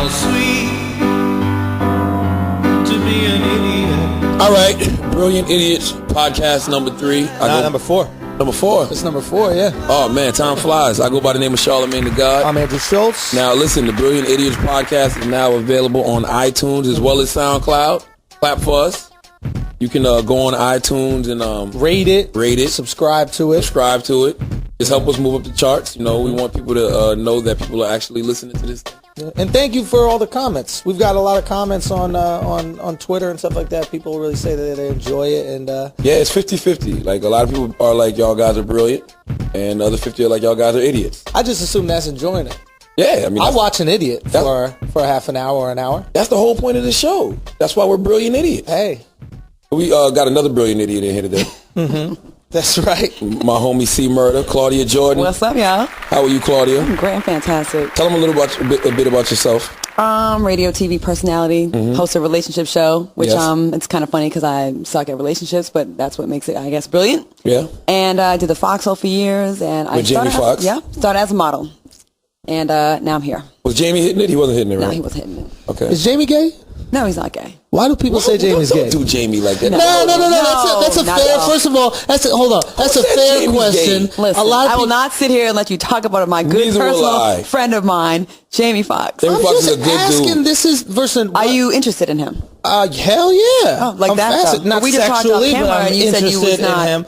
how sweet to be an idiot. All right, Brilliant Idiots podcast number 3. Number 4. Number 4. It's number 4, yeah. Oh man, time flies. I go by the name of Charlamange and Schulz. I'm Andrew Schulz. Now listen, the Brilliant Idiots podcast is now available on iTunes as well as SoundCloud. Clap for us. You can go on iTunes and rate it, subscribe to it. Just help us move up the charts. You know, we want people to know that people are actually listening to this. And thank you for all the comments. We've got a lot of comments on Twitter and stuff like that. People really say that they enjoy it, and yeah, it's 50-50. Like a lot of people are like, y'all guys are brilliant, and the other 50 are like, y'all guys are idiots. I just assume that's enjoying it. Yeah, I mean, I watch an idiot for half an hour or an hour. That's the whole point of the show. That's why we're brilliant idiots. Hey, we got another brilliant idiot in here today. Mm-hmm. That's right. My homie C Murder, Claudia Jordan. What's up, y'all? How are you, Claudia? I'm great and fantastic. Tell them a bit about yourself. Radio, TV personality, host a relationship show, which it's kind of funny because I suck at relationships, but that's what makes it, I guess, brilliant. Yeah. And I did the Foxhole for years, and with Jamie Foxx. Started as a model, and now I'm here. Was Jamie hitting it? He wasn't hitting it, right? No, he wasn't hitting it. Okay. Is Jamie gay? No, he's not gay. Why do people say Jamie's gay? Don't do Jamie like that. No. That's a fair. First of all, hold on. That's a fair question. Listen, I will not sit here and let you talk about my good personal friend of mine, Jamie Foxx. Jamie Foxx is a good asking. dude. This is versus. Are you interested in him? Hell yeah. Oh, like I'm that. Not we just talked off sexually, camera, but I'm and you said you was not. in him.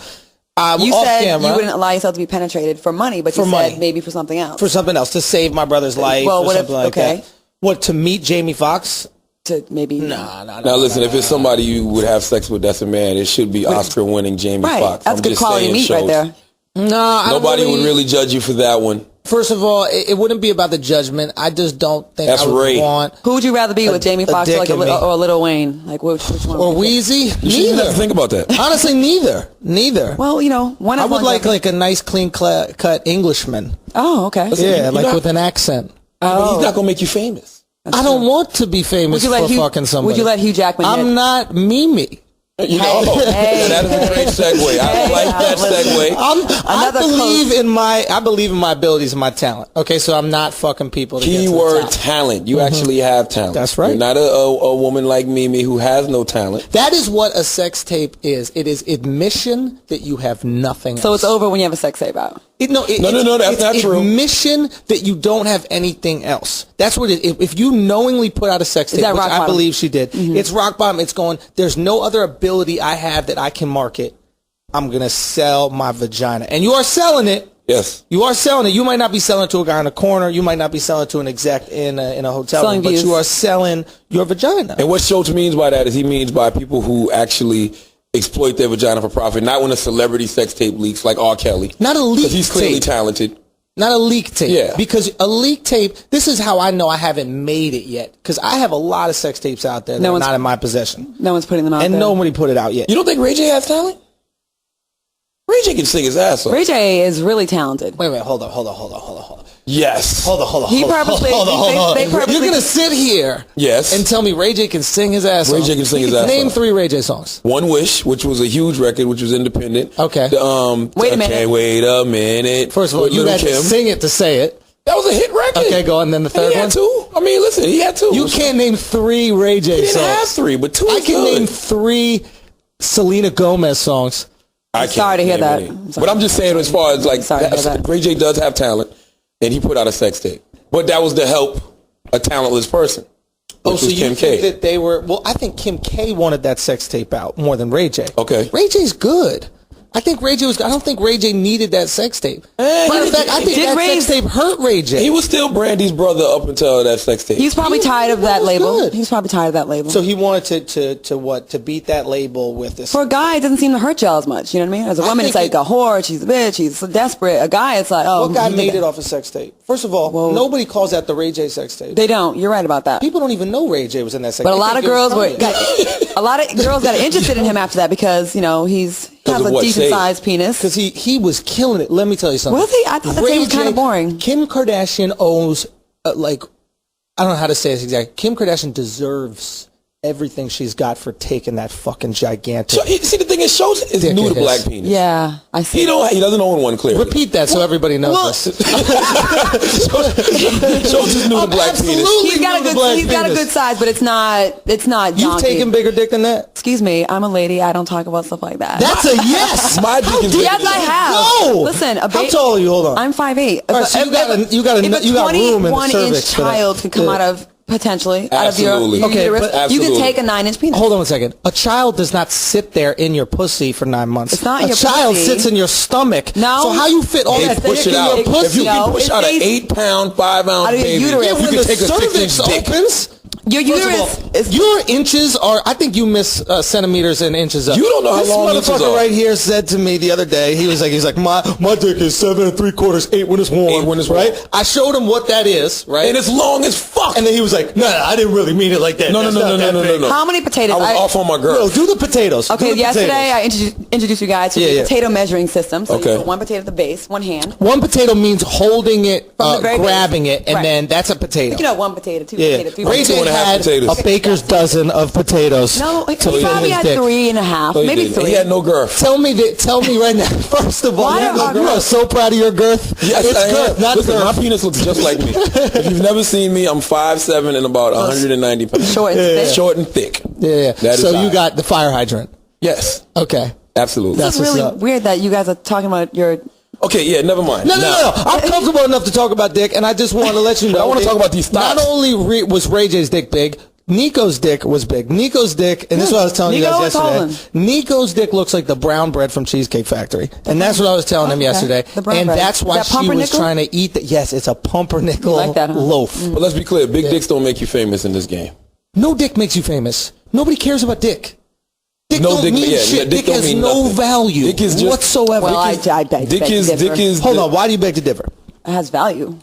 You off said camera, you wouldn't allow yourself to be penetrated for money, but you said maybe for something else. For something else, to save my brother's life or something like that. What, to meet Jamie Foxx? To maybe Now listen, if it's somebody you would have sex with, that's a man. It should be Oscar-winning Jamie Foxx. That's good quality meat right there. Nobody would really judge you for that one. First of all, it wouldn't be about the judgment. I just don't think I would want. Who would you rather be with, Jamie Foxx or Lil Wayne? Like which one? Or Wheezy? Neither. Have to think about that. Honestly, neither. Well, one. I would like a nice, clean cut Englishman. Oh, okay. Yeah, with an accent. He's not gonna make you famous. I don't want to be famous for fucking somebody. Would you let Hugh Jackman? I'm not Mimi. That is a great segue. I like that segue. I believe in my abilities and my talent. Okay, so I'm not fucking people. Keyword talent. You actually have talent. That's right. You're not a woman like Mimi who has no talent. That is what a sex tape is. It is admission that you have nothing. So it's over when you have a sex tape out. No, that's not true. Admission that you don't have anything else. That's what it is. If you knowingly put out a sex tape, which I believe she did, it's rock bottom. It's going, there's no other ability I have that I can market. I'm going to sell my vagina. And you are selling it. Yes. You are selling it. You might not be selling it to a guy in a corner. You might not be selling it to an exec in a hotel room, but you are selling your vagina. And what Schultz means by that is he means by people who actually exploit their vagina for profit, not when a celebrity sex tape leaks like R. Kelly. Not a leak tape. Because he's clearly talented. Not a leak tape. Yeah. Because a leak tape, this is how I know I haven't made it yet. Because I have a lot of sex tapes out there that are not in my possession. No one's putting them out there. And nobody put it out yet. You don't think Ray J has talent? Ray J can sing his ass off. Ray J is really talented. Wait, hold on. Yes. Hold on. He purposely. You're going to sit here and tell me Ray J can sing his ass off? Ray J can sing his ass off. Name 3 Ray J songs. One Wish, which was a huge record, which was independent. Okay. Wait a minute. Okay, wait a minute. First of all, you had to sing it to say it. That was a hit record. Okay, go on. Then the third one. He had 2. I mean, listen, he had 2. You can't name 3 Ray J songs. He didn't have 3, but 2 I can name 3 Selena Gomez songs. I'm sorry to hear that. But I'm just saying, as far as like, Ray J does have talent, and he put out a sex tape. But that was to help a talentless person. Oh, so you think that they were? Well, I think Kim K wanted that sex tape out more than Ray J. Okay, Ray J's good. I think Ray J was. I don't think Ray J needed that sex tape. Matter of fact, I think that sex tape hurt Ray J. He was still Brandy's brother up until that sex tape. He's probably tired of that label. He's probably tired of that label. So he wanted to beat that label with this. For a guy, it doesn't seem to hurt y'all as much. You know what I mean? As a woman, it's like a whore. She's a bitch. She's so desperate. A guy, it's like, oh. What guy made it off a sex tape? First of all, nobody calls that the Ray J sex tape. They don't. You're right about that. People don't even know Ray J was in that sex tape. But a lot of girls got interested in him after that because he has a decent sized penis. Because he was killing it. Let me tell you something. Was he? I thought that was kind of boring. Kim Kardashian owes I don't know how to say this exactly. Kim Kardashian deserves everything she's got for taking that fucking gigantic. See, the thing is, Schulz is new to black penis. Yeah, I see. He doesn't own one, clearly. Repeat that so everybody knows this. Schulz is new to black penis. He's got a good size, but it's not You've taken bigger dick than that? Excuse me, I'm a lady. I don't talk about stuff like that. That's a yes. My dick is bigger. Yes, I have. No. Listen, how tall are you? Hold on. I'm 5'8". All right, so you got room in the cervix. 21-inch child could come out of potentially out of your okay, uterus. but You can take a 9-inch penis. Hold on a second. A child does not sit there in your pussy for 9 months. It's not in your child pussy. sits in your stomach. No. So how you fit all that push dick it in out. your pussy? If you can push out an 8-pound, 5-ounce baby, uterus. you when can the take a cervix 6-inch dick. opens. Your First uterus of all, is... your inches are, I think you miss centimeters and inches up. You don't know how long this inches motherfucker are. right here said to me the other day, he's like, my dick is 7 3/4, 8 when it's warm. 8 when it's right? warm. I showed him what that is, right? And it's long as fuck. And then he was like, no, I didn't really mean it like that. No. How many potatoes? I was off on my girl. No, do the potatoes. Okay, Do the yesterday potatoes. I introduced you guys to the potato measuring system. So Okay. you put one potato at the base, one hand. One potato means holding it, From the very grabbing base. it, and Right. then that's a potato. You know, one potato, two Yeah, potato, three Ray potato. J 2.5 had potatoes. a baker's dozen of potatoes. No, he to fill probably his had dick. 3.5, No, he maybe didn't. 3. He had no girth. Tell me right now. First of all, Why you are- are so proud of your girth. Yes, it's I am. girth, not Listen, girth. my penis looks just like me. If you've never seen me, I'm 5'7" and about 190 pounds. Short and thick. Short and thick. Yeah. That So is you high. got the fire hydrant. Yes, Okay. absolutely. That's It's really what's up. weird that you guys are talking about your... Okay, yeah, never mind. No. I'm comfortable enough to talk about dick, and I just want to let you know. I wanna talk about these thoughts. Not only was Ray J's dick big, Nico's dick was big. Nico's dick, and this is what I was telling Nico you guys was yesterday. Holland. Nico's dick looks like the brown bread from Cheesecake Factory, and that's what I was telling him Okay. yesterday. The brown And bread. that's why Is that she was pumpernickel? trying to eat. Yes, it's a pumpernickel like that, huh? loaf. But let's be clear, big dicks don't make you famous in this game. No dick makes you famous. Nobody cares about dick. Dick No don't dick- mean yeah, shit. dick Dick don't has mean no nothing. value Dick is just- whatsoever. Well, Dick is- I beg Dick to is differ. hold on. Why do you beg to differ? It has value.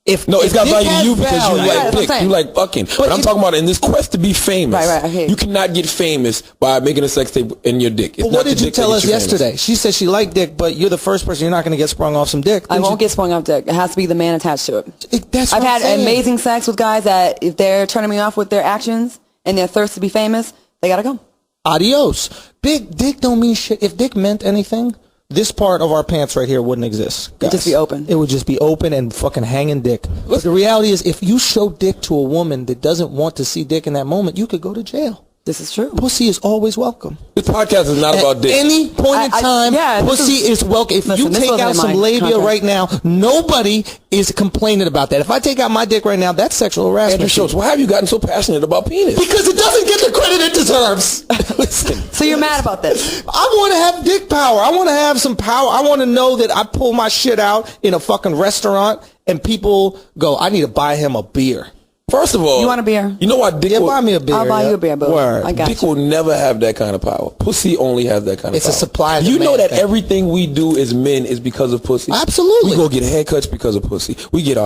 If No, it's if got dick value to has you because value- you Right, like that's what I'm dick. saying. You like fucking. But I'm talking about in this quest to be famous. Right, I hear you. You cannot get famous by making a sex tape in your dick. It's But not what the did you dick that tell gets us you famous. yesterday? She said she liked dick, but you're the first person. You're not going to get sprung off some dick. I Didn't won't get sprung off dick. It has to be the man attached to it. That's I've what I'm had saying. amazing sex with guys that if they're turning me off with their actions and their thirst to be famous, they gotta go. Adios. Big dick don't mean shit. If dick meant anything, this part of our pants right here wouldn't exist. Guys. It'd just be open. It would just be open and fucking hanging dick. But the reality is, if you show dick to a woman that doesn't want to see dick in that moment, you could go to jail. This is true. Pussy is always welcome. This podcast is not about At dick. any point in time, pussy is welcome. If listen, you this take wasn't out in some my labia contract. right now, nobody is complaining about that. If I take out my dick right now, that's sexual harassment. Andrew Schulz, why have you gotten so passionate about penis? Because it doesn't get the credit it deserves. Listen. So you're mad about this? I want to have dick power. I want to have some power. I want to know that I pull my shit out in a fucking restaurant and people go, I need to buy him a beer. First of all, You want a beer? You know what? Dick Yeah, will, buy me a beer. I'll buy yeah. you a beer, boo. Word. I got Dick you. will never have that kind of power. Pussy only has that kind of It's a power. supply and You know demand that thing. everything we do as men is because of pussy. Absolutely. We go get haircuts because of pussy. We get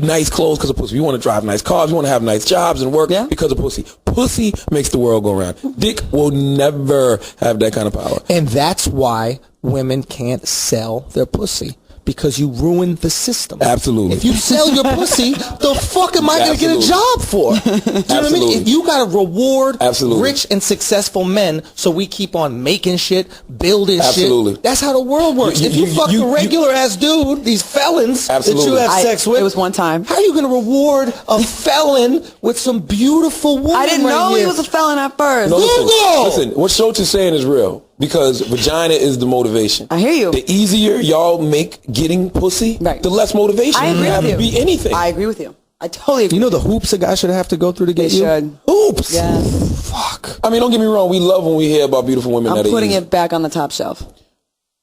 nice clothes because of pussy. We want to drive nice cars. We want to have nice jobs and work Yeah. because of pussy. Pussy makes the world go round. Dick will never have that kind of power. And that's why women can't sell their pussy. Because you ruin the system. Absolutely. If you sell your pussy, the fuck am I going to get a Absolutely. job for? Do you know what I mean? Absolutely. If you got to reward Absolutely. rich and successful men so we keep on making shit, building Absolutely. shit. That's how the world works. If you fuck a regular ass dude, these felons that Absolutely. you have sex with. It was one time. How are you going to reward a felon with some beautiful woman I didn't right know he here? was a felon at first. No, Google! listen, what Schulz is saying is real because vagina is the motivation. I hear you. The easier y'all make getting pussy, Right. the less motivation I you agree have with to you. be anything. I agree with you. I totally agree. You know the hoops a guy should have to go through to get They you? should. Hoops. Yes. Fuck. I mean, don't get me wrong. We love when we hear about beautiful women I'm that are putting easy. it back on the top shelf.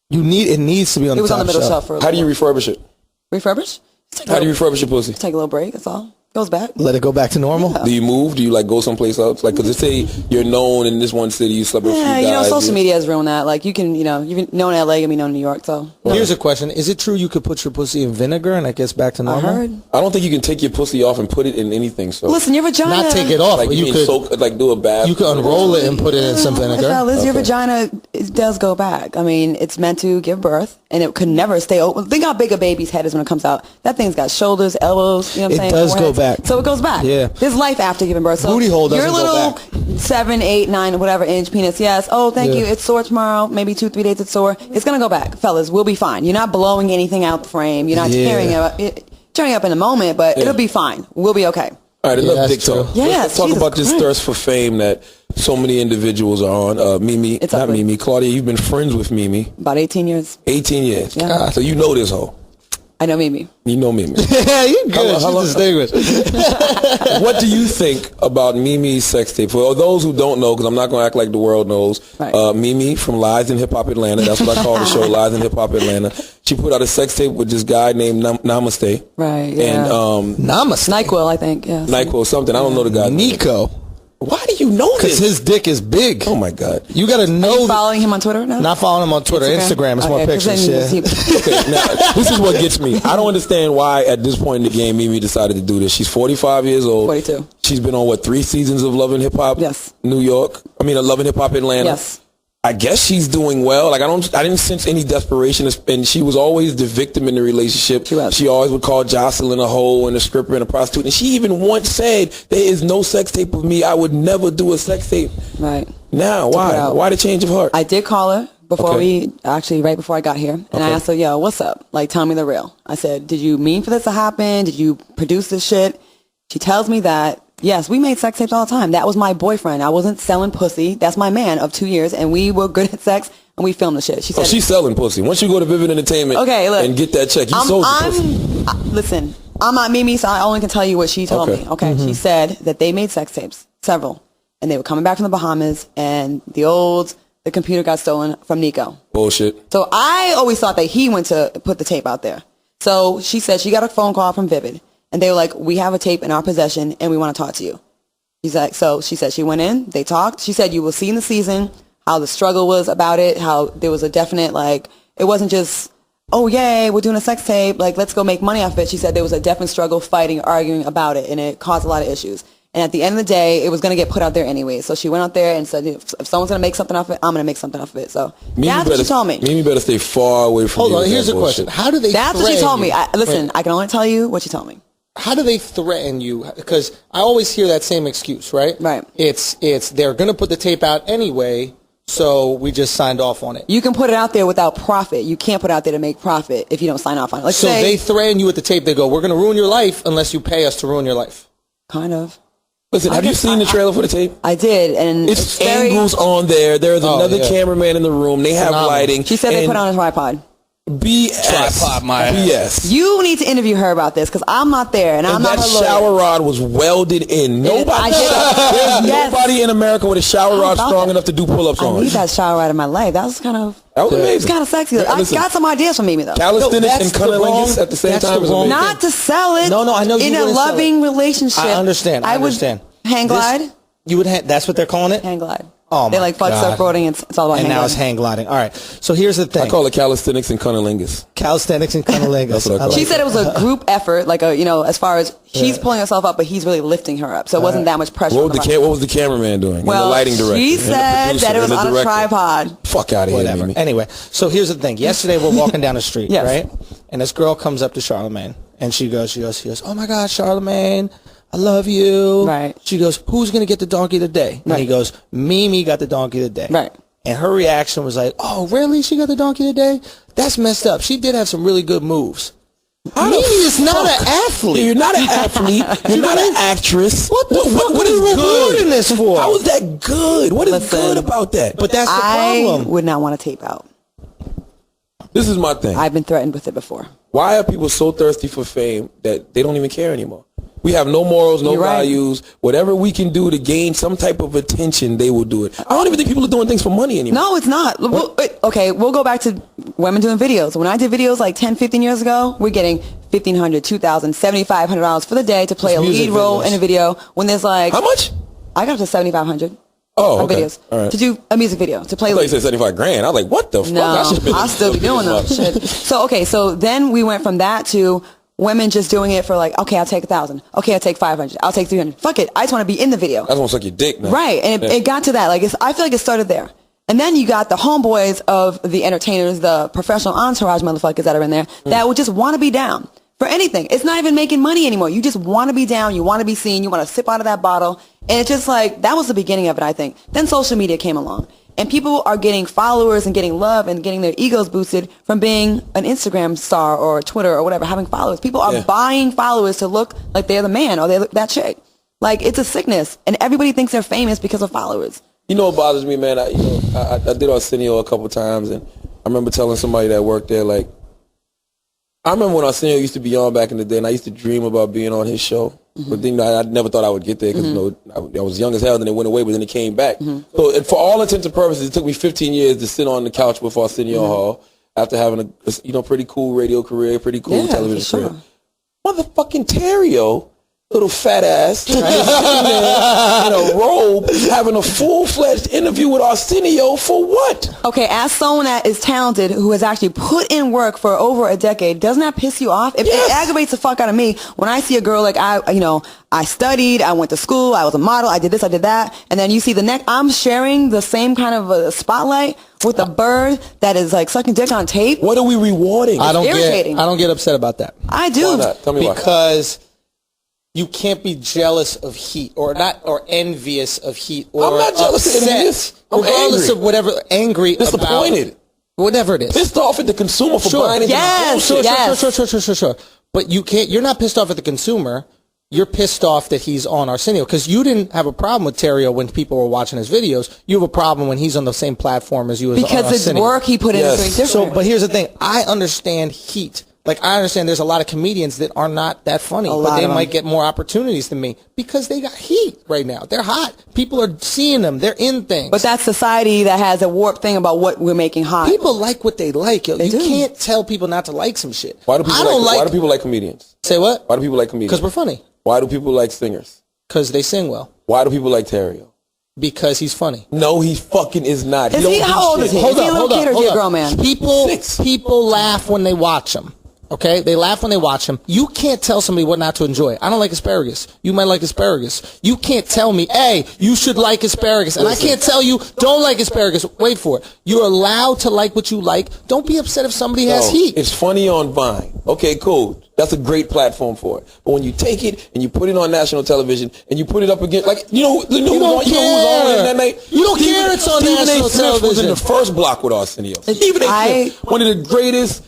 It needs to be on It the was top on the middle shelf for a How do you little refurbish it? while. Refurbish? Just take a How do you little- refurbish your pussy? Take a little break. That's all. Goes back. Let it go back to normal? Do you move? Do you like go someplace else? Like, cause they say you're known in this one city, you slept with a few Yeah, guys. you know, social media has ruined that. Like, you can, you know, you've known LA, you can be known in New York, so. Here's a question. Is it true you could put your pussy in vinegar and it gets back to I normal? heard. I don't think you can take your pussy off and put it in anything. So Listen, your vagina. Not take it off, like but you you can could soak, like do a bath. you could unroll it and put it in some vinegar. Fellas, your vagina it does go back. I mean, it's meant to give birth, and it could never stay open. Think how big a baby's head is when it comes out. That thing's got shoulders, elbows, you know what I'm It saying? does go Forehead, back. So it goes back. Yeah. There's life after giving birth. So Booty hole doesn't your go little 7, 8, 9, whatever inch penis, yes. Oh, thank you. It's sore tomorrow. Maybe 2-3 days it's sore. It's going to go back. Fellas, we'll be fine. You're not blowing anything out the frame. You're not tearing up in the moment, but it'll be fine. We'll be okay. All right, enough dick talk. Yes, Let's talk Jesus about this Christ. thirst for fame that so many individuals are on. Mimi, It's not ugly. Mimi, Claudia, you've been friends with Mimi. About 18 years. 18 years. Yeah. God, so you know this hoe. I know Mimi. You know Mimi. Yeah, you good. Hello. She's distinguished. What do you think about Mimi's sex tape? For those who don't know, because I'm not going to act like the world knows, Right. Mimi from Lies in Hip Hop Atlanta, that's what I call the show, Lies in Hip Hop Atlanta. She put out a sex tape with this guy named Namaste. Right, yeah. And Namaste. NyQuil, I think, yeah. NyQuil something. I don't know the guy's name. Nico. Why do you know Because this? his dick is big. Oh, my God. You got to Are know. you following him on Twitter now? Not following him on Twitter. Instagram. It's more Okay, 'cause pictures. then Yeah. Okay, now, this is what gets me. I don't understand why, at this point in the game, Mimi decided to do this. She's 45 years old. 42. She's been on, 3 seasons of Love and Hip Hop? Yes. New York. I mean, Love and Hip Hop Atlanta. Yes. I guess she's doing well. Like, I didn't sense any desperation, and she was always the victim in the relationship. She was. She always would call Jocelyn a hoe and a stripper and a prostitute. And she even once said, "There is no sex tape of me. I would never do a sex tape." Right. Now, why? out. Why the change of heart? I did call her before right before I got here. And I Okay. asked her, yo, what's up? Like, tell me the real. I said, did you mean for this to happen? Did you produce this shit? She tells me that, yes, we made sex tapes all the time. That was my boyfriend. I wasn't selling pussy. That's my man of 2 years. And we were good at sex and we filmed the shit. She said, She's selling pussy. Once you go to Vivid Entertainment and get that check, you sold the pussy. Listen, I'm not Mimi, so I only can tell you what she told Okay. me. Okay. She said that they made sex tapes, several. And they were coming back from the Bahamas and the computer got stolen from Nico. Bullshit. So I always thought that he went to put the tape out there. So she said she got a phone call from Vivid. And they were like, we have a tape in our possession and we want to talk to you. She's like, so she said she went in, they talked. She said you will see in the season how the struggle was about it, how there was a definite, like, it wasn't just, oh, yay, we're doing a sex tape, like, let's go make money off it. She said there was a definite struggle, fighting, arguing about it, and it caused a lot of issues. And at the end of the day, it was going to get put out there anyway. So she went out there and said, if someone's going to make something off of it, I'm going to make something off of it. So that's what she told me. Mimi better stay far away from Hold you on. with Here's that the question. bullshit. How do they That's what she threaten told me. you? Listen, I can only tell you what she told me. How do they threaten you? Because I always hear that same excuse, right? Right. It's they're going to put the tape out anyway, so we just signed off on it. You can put it out there without profit. You can't put it out there to make profit if you don't sign off on it. Like, So say, they threaten you with the tape. They go, "We're going to ruin your life unless you pay us to ruin your life." kind of. Listen, have you seen the trailer for the tape? I did, and It's very. angles on there. There's another yeah. cameraman in the room. They have Phenomenal. lighting. She said they and put on a tripod. BS. Tripod, my ass. BS. You need to interview her about this because I'm not there, and I'm And not that her lawyer. shower rod was welded in. I Nobody, did- there's Yes. nobody in America with a shower How rod about strong that? enough to do pull-ups I on. need that shower right in my life. That was kind of. That was It's amazing. kind of sexy. I Listen, got some ideas from Mimi though. calisthenics that's and the wrong- cunnilingus at the same that's time the is wrong- amazing. Not to sell it. No, I know you in a wouldn't sell loving it. relationship. I understand. I understand. Would hang This- glide. You would. That's what they're calling it. Hang glide. Oh, They my like fuck God. surfboarding. It's all about And hang now it's gliding. hang gliding. All right. So here's the thing. I call it calisthenics and cunnilingus. Calisthenics and cunnilingus. That's what I call She it. said it was a group effort, like as far as she's pulling herself up, but he's really lifting her up. So it wasn't that much pressure. What on was, the what was the cameraman doing? Well, and the lighting director? she and the said producer that it was and the on a director? tripod. Fuck out of here, Whatever. Mimi. Anyway, so here's the thing. Yesterday we're walking down the street, Yes. right? And this girl comes up to Charlamagne, and she goes, "Oh my God, Charlamagne, I love you." Right. She goes, "Who's gonna get the donkey of the day?" And he Right. goes, "Mimi got the donkey of the day." Right. And her reaction was like, "Oh, really? She got the donkey of the day? That's messed up. She did have some really good moves." Mimi is not an athlete. You're not an athlete. You're not an actress. What the fuck what are is you recording good? this for? How is that good? What is Listen, good about that? But that's the I problem. would not want to tape out. This is my thing. I've been threatened with it before. Why are people so thirsty for fame that they don't even care anymore? We have no morals, no You're right. values. Whatever we can do to gain some type of attention, they will do it. I don't even think people are doing things for money anymore. No, it's not. Okay, we'll go back to women doing videos. When I did videos like 10, 15 years ago, we're getting $1,500, $2,000, $7,500 for the day to play a music lead role videos. in a video. When there's like, How much? I got up to $7,500 Oh, on okay. videos All right. to do a music video to play. I thought you lead. said 75 grand. I was like, what the fuck? No, I should've been I'll still be doing them. those shit. So then we went from that to women just doing it for like, okay, I'll take 1,000. Okay, I'll take 500. I'll take 300. Fuck it. I just want to be in the video. I just want to suck your dick now. Right. And it got to that. Like, I feel like it started there. And then you got the homeboys of the entertainers, the professional entourage motherfuckers that are in there that would just want to be down. for anything. It's not even making money anymore. You just want to be down. You want to be seen. You want to sip out of that bottle. And it's just like, that was the beginning of it, I think. Then social media came along. And people are getting followers and getting love and getting their egos boosted from being an Instagram star or Twitter or whatever, having followers. People are buying followers to look like they're the man or they look that chick. Like, it's a sickness. And everybody thinks they're famous because of followers. You know what bothers me, man? I did Arsenio a couple times, and I remember telling somebody that worked there, like, I remember when Arsenio used to be on back in the day, and I used to dream about being on his show. But then I never thought I would get there because I was young as hell, then it went away, but then it came back. So and for all intents and purposes, it took me 15 years to sit on the couch with Arsenio Hall after having a pretty cool radio career, pretty cool television career. Motherfucking Terrio, little fat ass, in a robe, having a full-fledged interview with Arsenio for what? Okay, as someone that is talented, who has actually put in work for over a decade, doesn't that piss you off? It aggravates the fuck out of me when I see a girl like I studied, I went to school, I was a model, I did this, I did that, and then you see the next, I'm sharing the same kind of a spotlight with a bird that is like sucking dick on tape. What are we rewarding? I don't get upset about that. I do. Why not? Tell me why. Because you can't be jealous of heat or envious of heat or I'm not jealous upset, of envious. I'm regardless angry. of whatever, angry Disappointed. about whatever it is. Pissed off at the consumer for buying into the bullshit. Sure. But you're not pissed off at the consumer. You're pissed off that he's on Arsenio because you didn't have a problem with Terrio when people were watching his videos. You have a problem when he's on the same platform as you as because on Arsenio. it's work he put in is very different. So, but here's the thing. I understand heat. Like, I understand there's a lot of comedians that are not that funny, but they might get more opportunities than me because they got heat right now. They're hot. People are seeing them. They're in things. But that's society that has a warped thing about what we're making hot. People like what they like. Yo. You can't tell people not to like some shit. Why do people like comedians? Say what? Why do people like comedians? Because we're funny. Why do people like singers? Because they sing well. Why do people like Terrio? Because he's funny. No, he fucking is not. How old is he? Is he a little kid or is he a grown man? People laugh when they watch him. Okay? They laugh when they watch him. You can't tell somebody what not to enjoy. I don't like asparagus. You might like asparagus. You can't tell me, hey, you should like asparagus. And I can't tell you, don't like asparagus. Wait for it. You're allowed to like what you like. Don't be upset if somebody has heat. It's funny on Vine. Okay, cool. That's a great platform for it. But when you take it and you put it on national television and you put it up against, like, you know who's on that night? You don't care it's on national television. Was in the first block with Arsenio. Stephen A. Smith, one of the greatest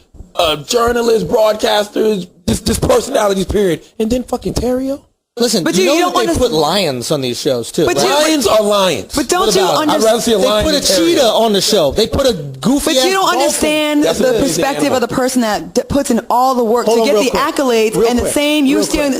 journalists, broadcasters, this personalities, period. And then fucking Terrio. Listen, but you know that they put lions on these shows too. But lions are lions. But don't you understand? I'd rather see a lion. They put a cheetah on the show. They put a goofy. But you don't understand the perspective of the person that puts in all the work to get the accolades and the same. You're sharing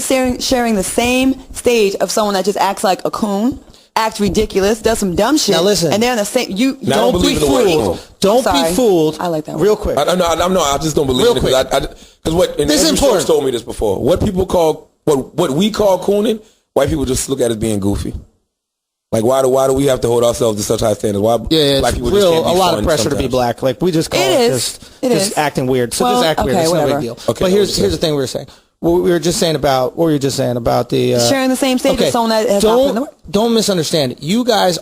the same stage of someone that just acts like a coon, acts ridiculous, does some dumb shit. Now listen, and they're in the same. You don't be fooled. Don't be fooled. I like that real quick. I just don't believe it because what and Andrew Schulz told me this before. What people call what we call cooning, white people just look at as being goofy. Like why do we have to hold ourselves to such high standards? Why black people just can't be a lot of pressure sometimes. to be black. Like we just call it just acting weird. So just act weird. It's no big deal. Okay, but here's the thing we were saying. What we were just saying about the sharing the same stage as someone that has not put in the work. Don't misunderstand. You guys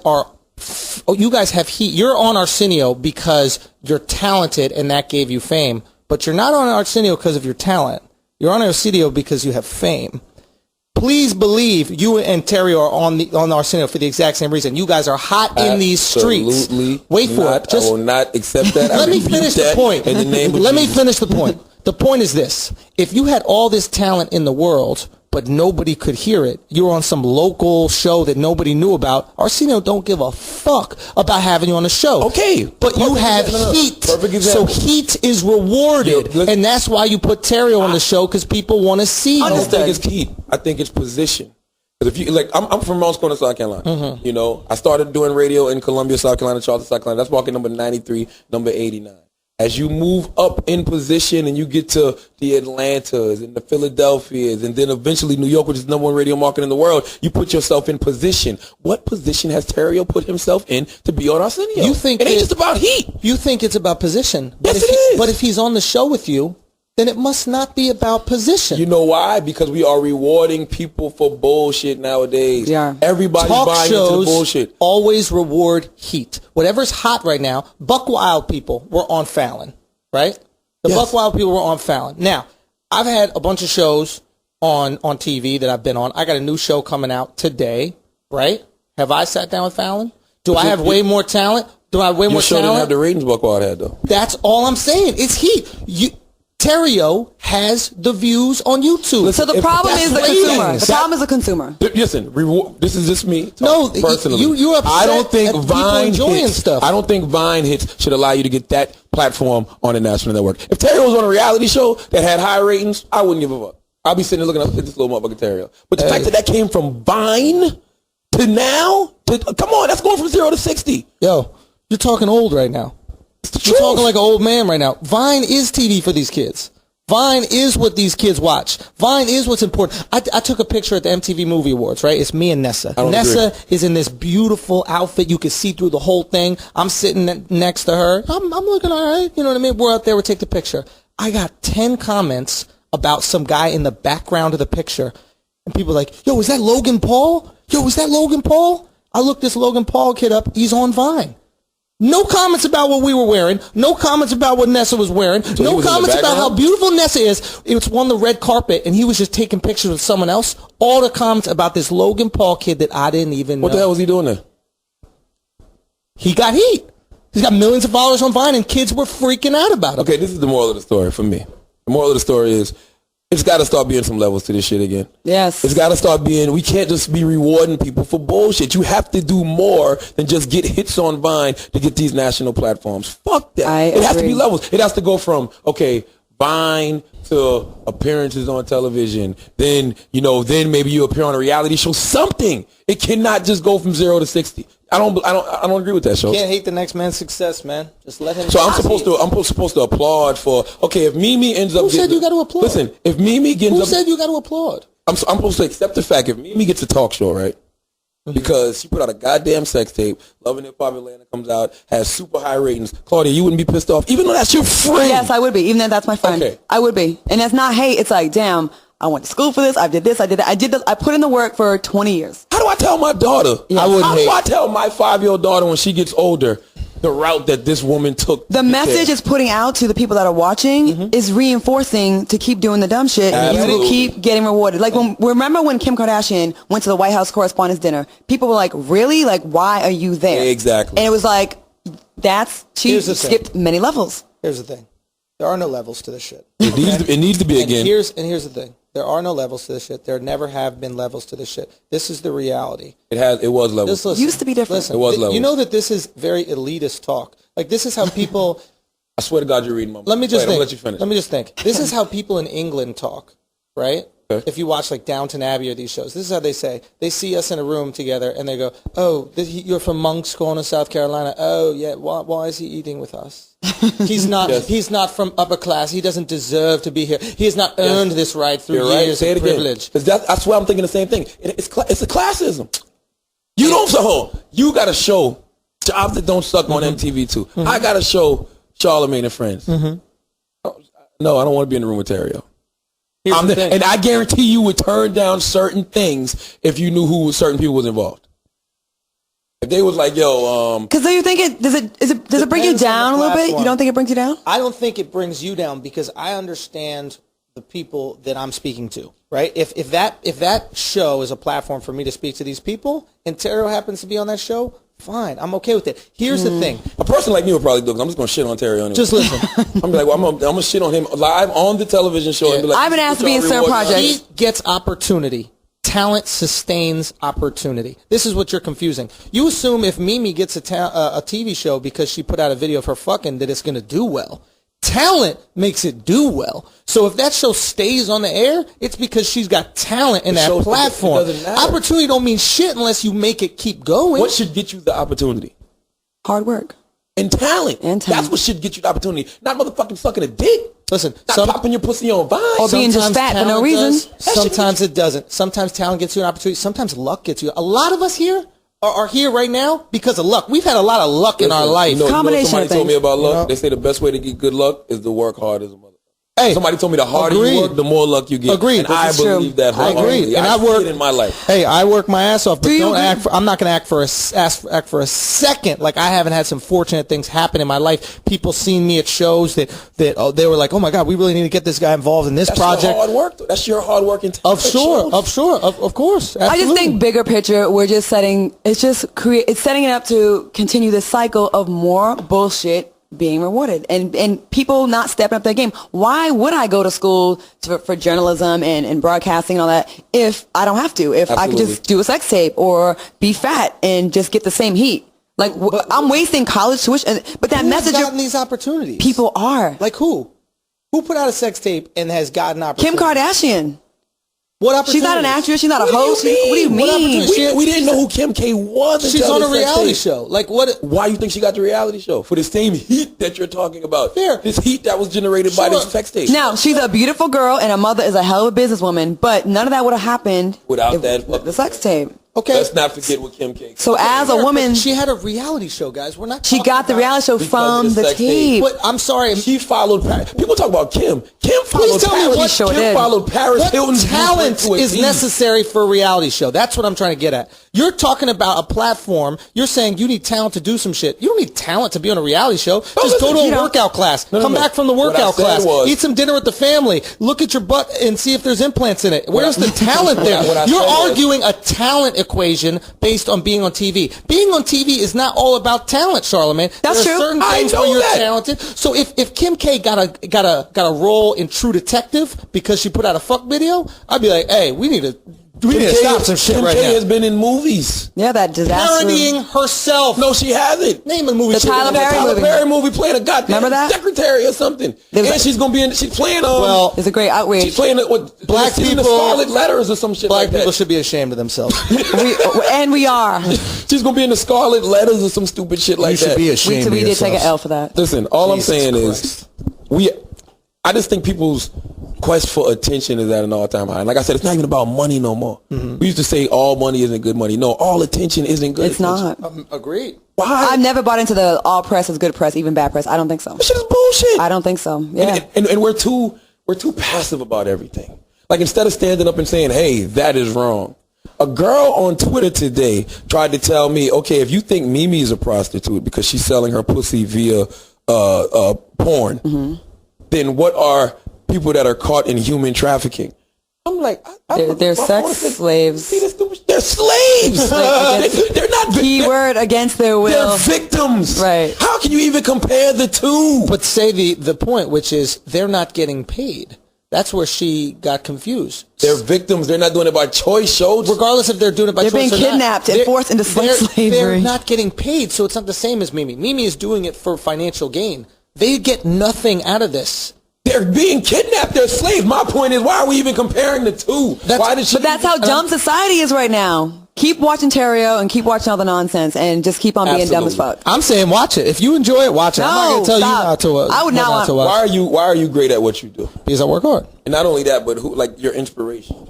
have heat. You're on Arsenio because you're talented and that gave you fame. But you're not on Arsenio because of your talent. You're on Arsenio because you have fame. Please believe you and Terrio are on Arsenio for the exact same reason. You guys are hot in these streets. Absolutely. Wait for it. I will not accept that. Let me finish the point. In the name of Let me Jesus. finish the point. The point is this. If you had all this talent in the world, but nobody could hear it, you were on some local show that nobody knew about, Arsenio don't give a fuck about having you on the show. Okay. But you have heat. Perfect example. So heat is rewarded. And that's why you put Terrio on the show, because people want to see you. I don't think it's heat. I think it's position. Because if you I'm from Mounts Corner, South Carolina. Mm-hmm. You know, I started doing radio in Columbia, South Carolina, Charleston, South Carolina. That's market number 93, number 89. As you move up in position and you get to the Atlantas and the Philadelphias and then eventually New York, which is the #1 radio market in the world, you put yourself in position. What position has Terrio put himself in to be on Arsenio? You think it ain't just about heat. You think it's about position. Yes, it is. But if he's on the show with you, then it must not be about position. You know why? Because we are rewarding people for bullshit nowadays. Yeah. Everybody's buying into the bullshit. Always reward heat. Whatever's hot right now, Buck Wild people were on Fallon, right? The Buck Wild people were on Fallon. Now, I've had a bunch of shows on TV that I've been on. I got a new show coming out today, right? Have I sat down with Fallon? Do I have way more talent? Do I have way more talent? Your show didn't have the ratings Buckwald had, though. That's all I'm saying. It's heat. Terrio has the views on YouTube. Listen, so the problem is the consumer. The problem is the consumer. Listen, this is just me. No, personally, you're upset. I don't think Vine enjoying hits. Stuff. I don't think Vine hits should allow you to get that platform on a national network. If Terrio was on a reality show that had high ratings, I wouldn't give a fuck. I'll be sitting there looking up at this little motherfucker Terrio. But the fact that came from Vine to now, come on, that's going from 0 to 60. Yo, you're talking old right now. You're talking like an old man right now. Vine is TV for these kids. Vine is what these kids watch. Vine is what's important. I took a picture at the MTV Movie Awards, right? It's me and Nessa. Nessa is in this beautiful outfit. You can see through the whole thing. I'm sitting next to her. I'm looking all right. You know what I mean? We're out there. We take the picture. I got 10 comments about some guy in the background of the picture. And people are like, yo, is that Logan Paul? Yo, is that Logan Paul? I looked this Logan Paul kid up. He's on Vine. No comments about what we were wearing. No comments about what Nessa was wearing. So no comments about how beautiful Nessa is. It was on the red carpet, and he was just taking pictures with someone else. All the comments about this Logan Paul kid that I didn't even know. What the hell was he doing there? He got heat. He's got millions of followers on Vine, and kids were freaking out about him. Okay, this is the moral of the story for me. The moral of the story is, it's got to start being some levels to this shit again. Yes. It's got to start being, we can't just be rewarding people for bullshit. You have to do more than just get hits on Vine to get these national platforms. Fuck that. It has to be levels. It has to go from, okay, Vine to appearances on television. Then, then maybe you appear on a reality show. Something. It cannot just go from 0 to 60. I don't agree with that, show. You can't hate the next man's success, man. Just let him. So I'm supposed to applaud for. Okay, if Mimi ends up. Who said you got to applaud? Listen, if Mimi gets. Who said you got to applaud? I'm supposed to accept the fact if Mimi gets a talk show, right? Because she put out a goddamn sex tape. Love and Hip Hop Atlanta comes out, has super high ratings. Claudia, you wouldn't be pissed off, even though that's your friend. Yes, I would be, even though that's my friend. Okay. I would be, and that's not hate. It's like, damn. I went to school for this. I did this. I did that. I did this. I put in the work for 20 years. How do I tell my daughter? Yes. How do I tell my 5-year-old daughter when she gets older the route that this woman took? The message it's putting out to the people that are watching is reinforcing to keep doing the dumb shit. And you will keep getting rewarded. Like, remember when Kim Kardashian went to the White House Correspondents' Dinner? People were like, really? Like, why are you there? Exactly. And it was like, she skipped many levels. Here's the thing. There are no levels to this shit. It needs to be again. Here's the thing. There are no levels to this shit. There never have been levels to this shit. This is the reality. It was levels. Used to be different. Listen, it was levels. You know that this is very elitist talk. Like, this is how people. I swear to God, you're reading my. Let me just think. I'm gonna let you finish. Let me just think. This is how people in England talk, right? Okay. If you watch like Downton Abbey or these shows, this is how they say. They see us in a room together and they go, "Oh, you're from Monk's Corner, South Carolina. Oh, yeah. Why is he eating with us? He's not. Yes. He's not from upper class. He doesn't deserve to be here. He has not earned this right through years of privilege." That's why I'm thinking the same thing. It's a classism. You got a show, Jobs That Don't Suck on MTV too. I got a show, Charlamagne and Friends. No, I don't want to be in the room with Terrio. And I guarantee you would turn down certain things if you knew who certain people was involved. If they was like, yo, because do you think does it bring you down a little bit? You don't think it brings you down? I don't think it brings you down because I understand the people that I'm speaking to, right? If that show is a platform for me to speak to these people, and Terrio happens to be on that show, fine, I'm okay with it. Here's the thing: a person like me would probably do it. I'm just gonna shit on Terrio anyway. Just listen. I'm like, well, I'm gonna shit on him live on the television show. And be like, I've been asked to be in certain projects. He gets opportunity. Talent sustains opportunity. This is what you're confusing. You assume if Mimi gets a TV show because she put out a video of her fucking that it's going to do well. Talent makes it do well. So if that show stays on the air, it's because she's got talent in that platform. Opportunity don't mean shit unless you make it keep going. What should get you the opportunity? Hard work. And talent. That's what should get you the opportunity. Not motherfucking sucking a dick. Listen, not popping your pussy on Vine. Or being just fat for no reason. Sometimes it doesn't. Sometimes talent gets you an opportunity. Sometimes luck gets you. A lot of us here are here right now because of luck. We've had a lot of luck in our life. Combination somebody told me about luck. They say the best way to get good luck is to work hard as a motherfucker. Hey, somebody told me the harder you work, the more luck you get. Agreed. And I believe that. I agree. And I work in my life. Hey, I work my ass off, but I'm not going to act for a second like I haven't had some fortunate things happen in my life. People seen me at shows that they were like, oh my God, we really need to get this guy involved in this project. Your hard work. That's your hard work. Of course. Absolutely. I just think bigger picture, we're just setting it up to continue the cycle of more bullshit being rewarded and people not stepping up their game. Why would I go to school for journalism and broadcasting and all that if I don't have to? If I could just do a sex tape or be fat and just get the same heat. Like, I'm wasting college tuition. But that message... Who's gotten these opportunities? People are. Like who? Who put out a sex tape and has gotten opportunities? Kim Kardashian. What opportunity? She's not an actress. She's not a host. What do you mean? We didn't know who Kim K was. She's on a reality show. Like what? Why you think she got the reality show? For the same heat that you're talking about. Fair. This heat that was generated by this sex tape. Now, she's a beautiful girl and her mother is a hell of a businesswoman, but none of that would have happened without the sex tape. Okay. Let's not forget what Kim K. So as a woman, she had a reality show, guys. We're not. She got the reality show from the tape. But I'm sorry. She followed. People talk about Kim. Kim followed. Kim followed Paris Hilton's talent is necessary for a reality show. That's what I'm trying to get at. You're talking about a platform. You're saying you need talent to do some shit. You don't need talent to be on a reality show. Just go to a workout class. Come back from the workout class. Eat some dinner with the family. Look at your butt and see if there's implants in it. Where's the talent there? You're arguing a talent equation based on being on TV. Being on TV is not all about talent, Charlamagne. That's there are true. certain things where you're talented. So if Kim K got a role in True Detective because she put out a fuck video, I'd be like, hey, we need to stop some shit right now. Kim K has been in movies. Yeah, that disaster. Parodying herself. No, she hasn't. Name a movie. The Tyler Perry movie playing a goddamn that? secretary or something. And she's gonna be in. She's playing. It's a great outrage. She's playing what? Black people. The Scarlet Letters or some shit. Black like that. people should be ashamed of themselves. we are. She's gonna be in the Scarlet Letters or some stupid shit like that. You should be ashamed of yourself. We did take an L for that. Listen, all I'm saying is, I just think people's quest for attention is at an all-time high. And like I said, it's not even about money no more. Mm-hmm. We used to say all money isn't good money. No, all attention isn't good. It's not. Agreed. Why? I've never bought into the all press is good press, even bad press. I don't think so. This shit is bullshit. I don't think so. Yeah. And we're too passive about everything. Like instead of standing up and saying, hey, that is wrong. A girl on Twitter today tried to tell me, okay, if you think Mimi is a prostitute because she's selling her pussy via porn, mm-hmm. then what are people that are caught in human trafficking? I'm like, they're sex slaves. They're slaves. They're not keyword against their will. They're victims. Right. How can you even compare the two? But say the point, which is they're not getting paid. That's where she got confused. They're victims. They're not doing it by choice, shows. Regardless if they're doing it by choice or not. They're being kidnapped and forced into slavery. They're not getting paid, so it's not the same as Mimi. Mimi is doing it for financial gain. They get nothing out of this. They're being kidnapped. They're slaves. My point is, why are we even comparing the two? But that's how dumb society is right now. Keep watching Terrio and keep watching all the nonsense and just keep on being dumb as fuck. I'm saying watch it. If you enjoy it, watch it. I'm not going to tell you not to watch. I would not to watch. Why are you great at what you do? Because I work hard. And not only that, but your inspirations,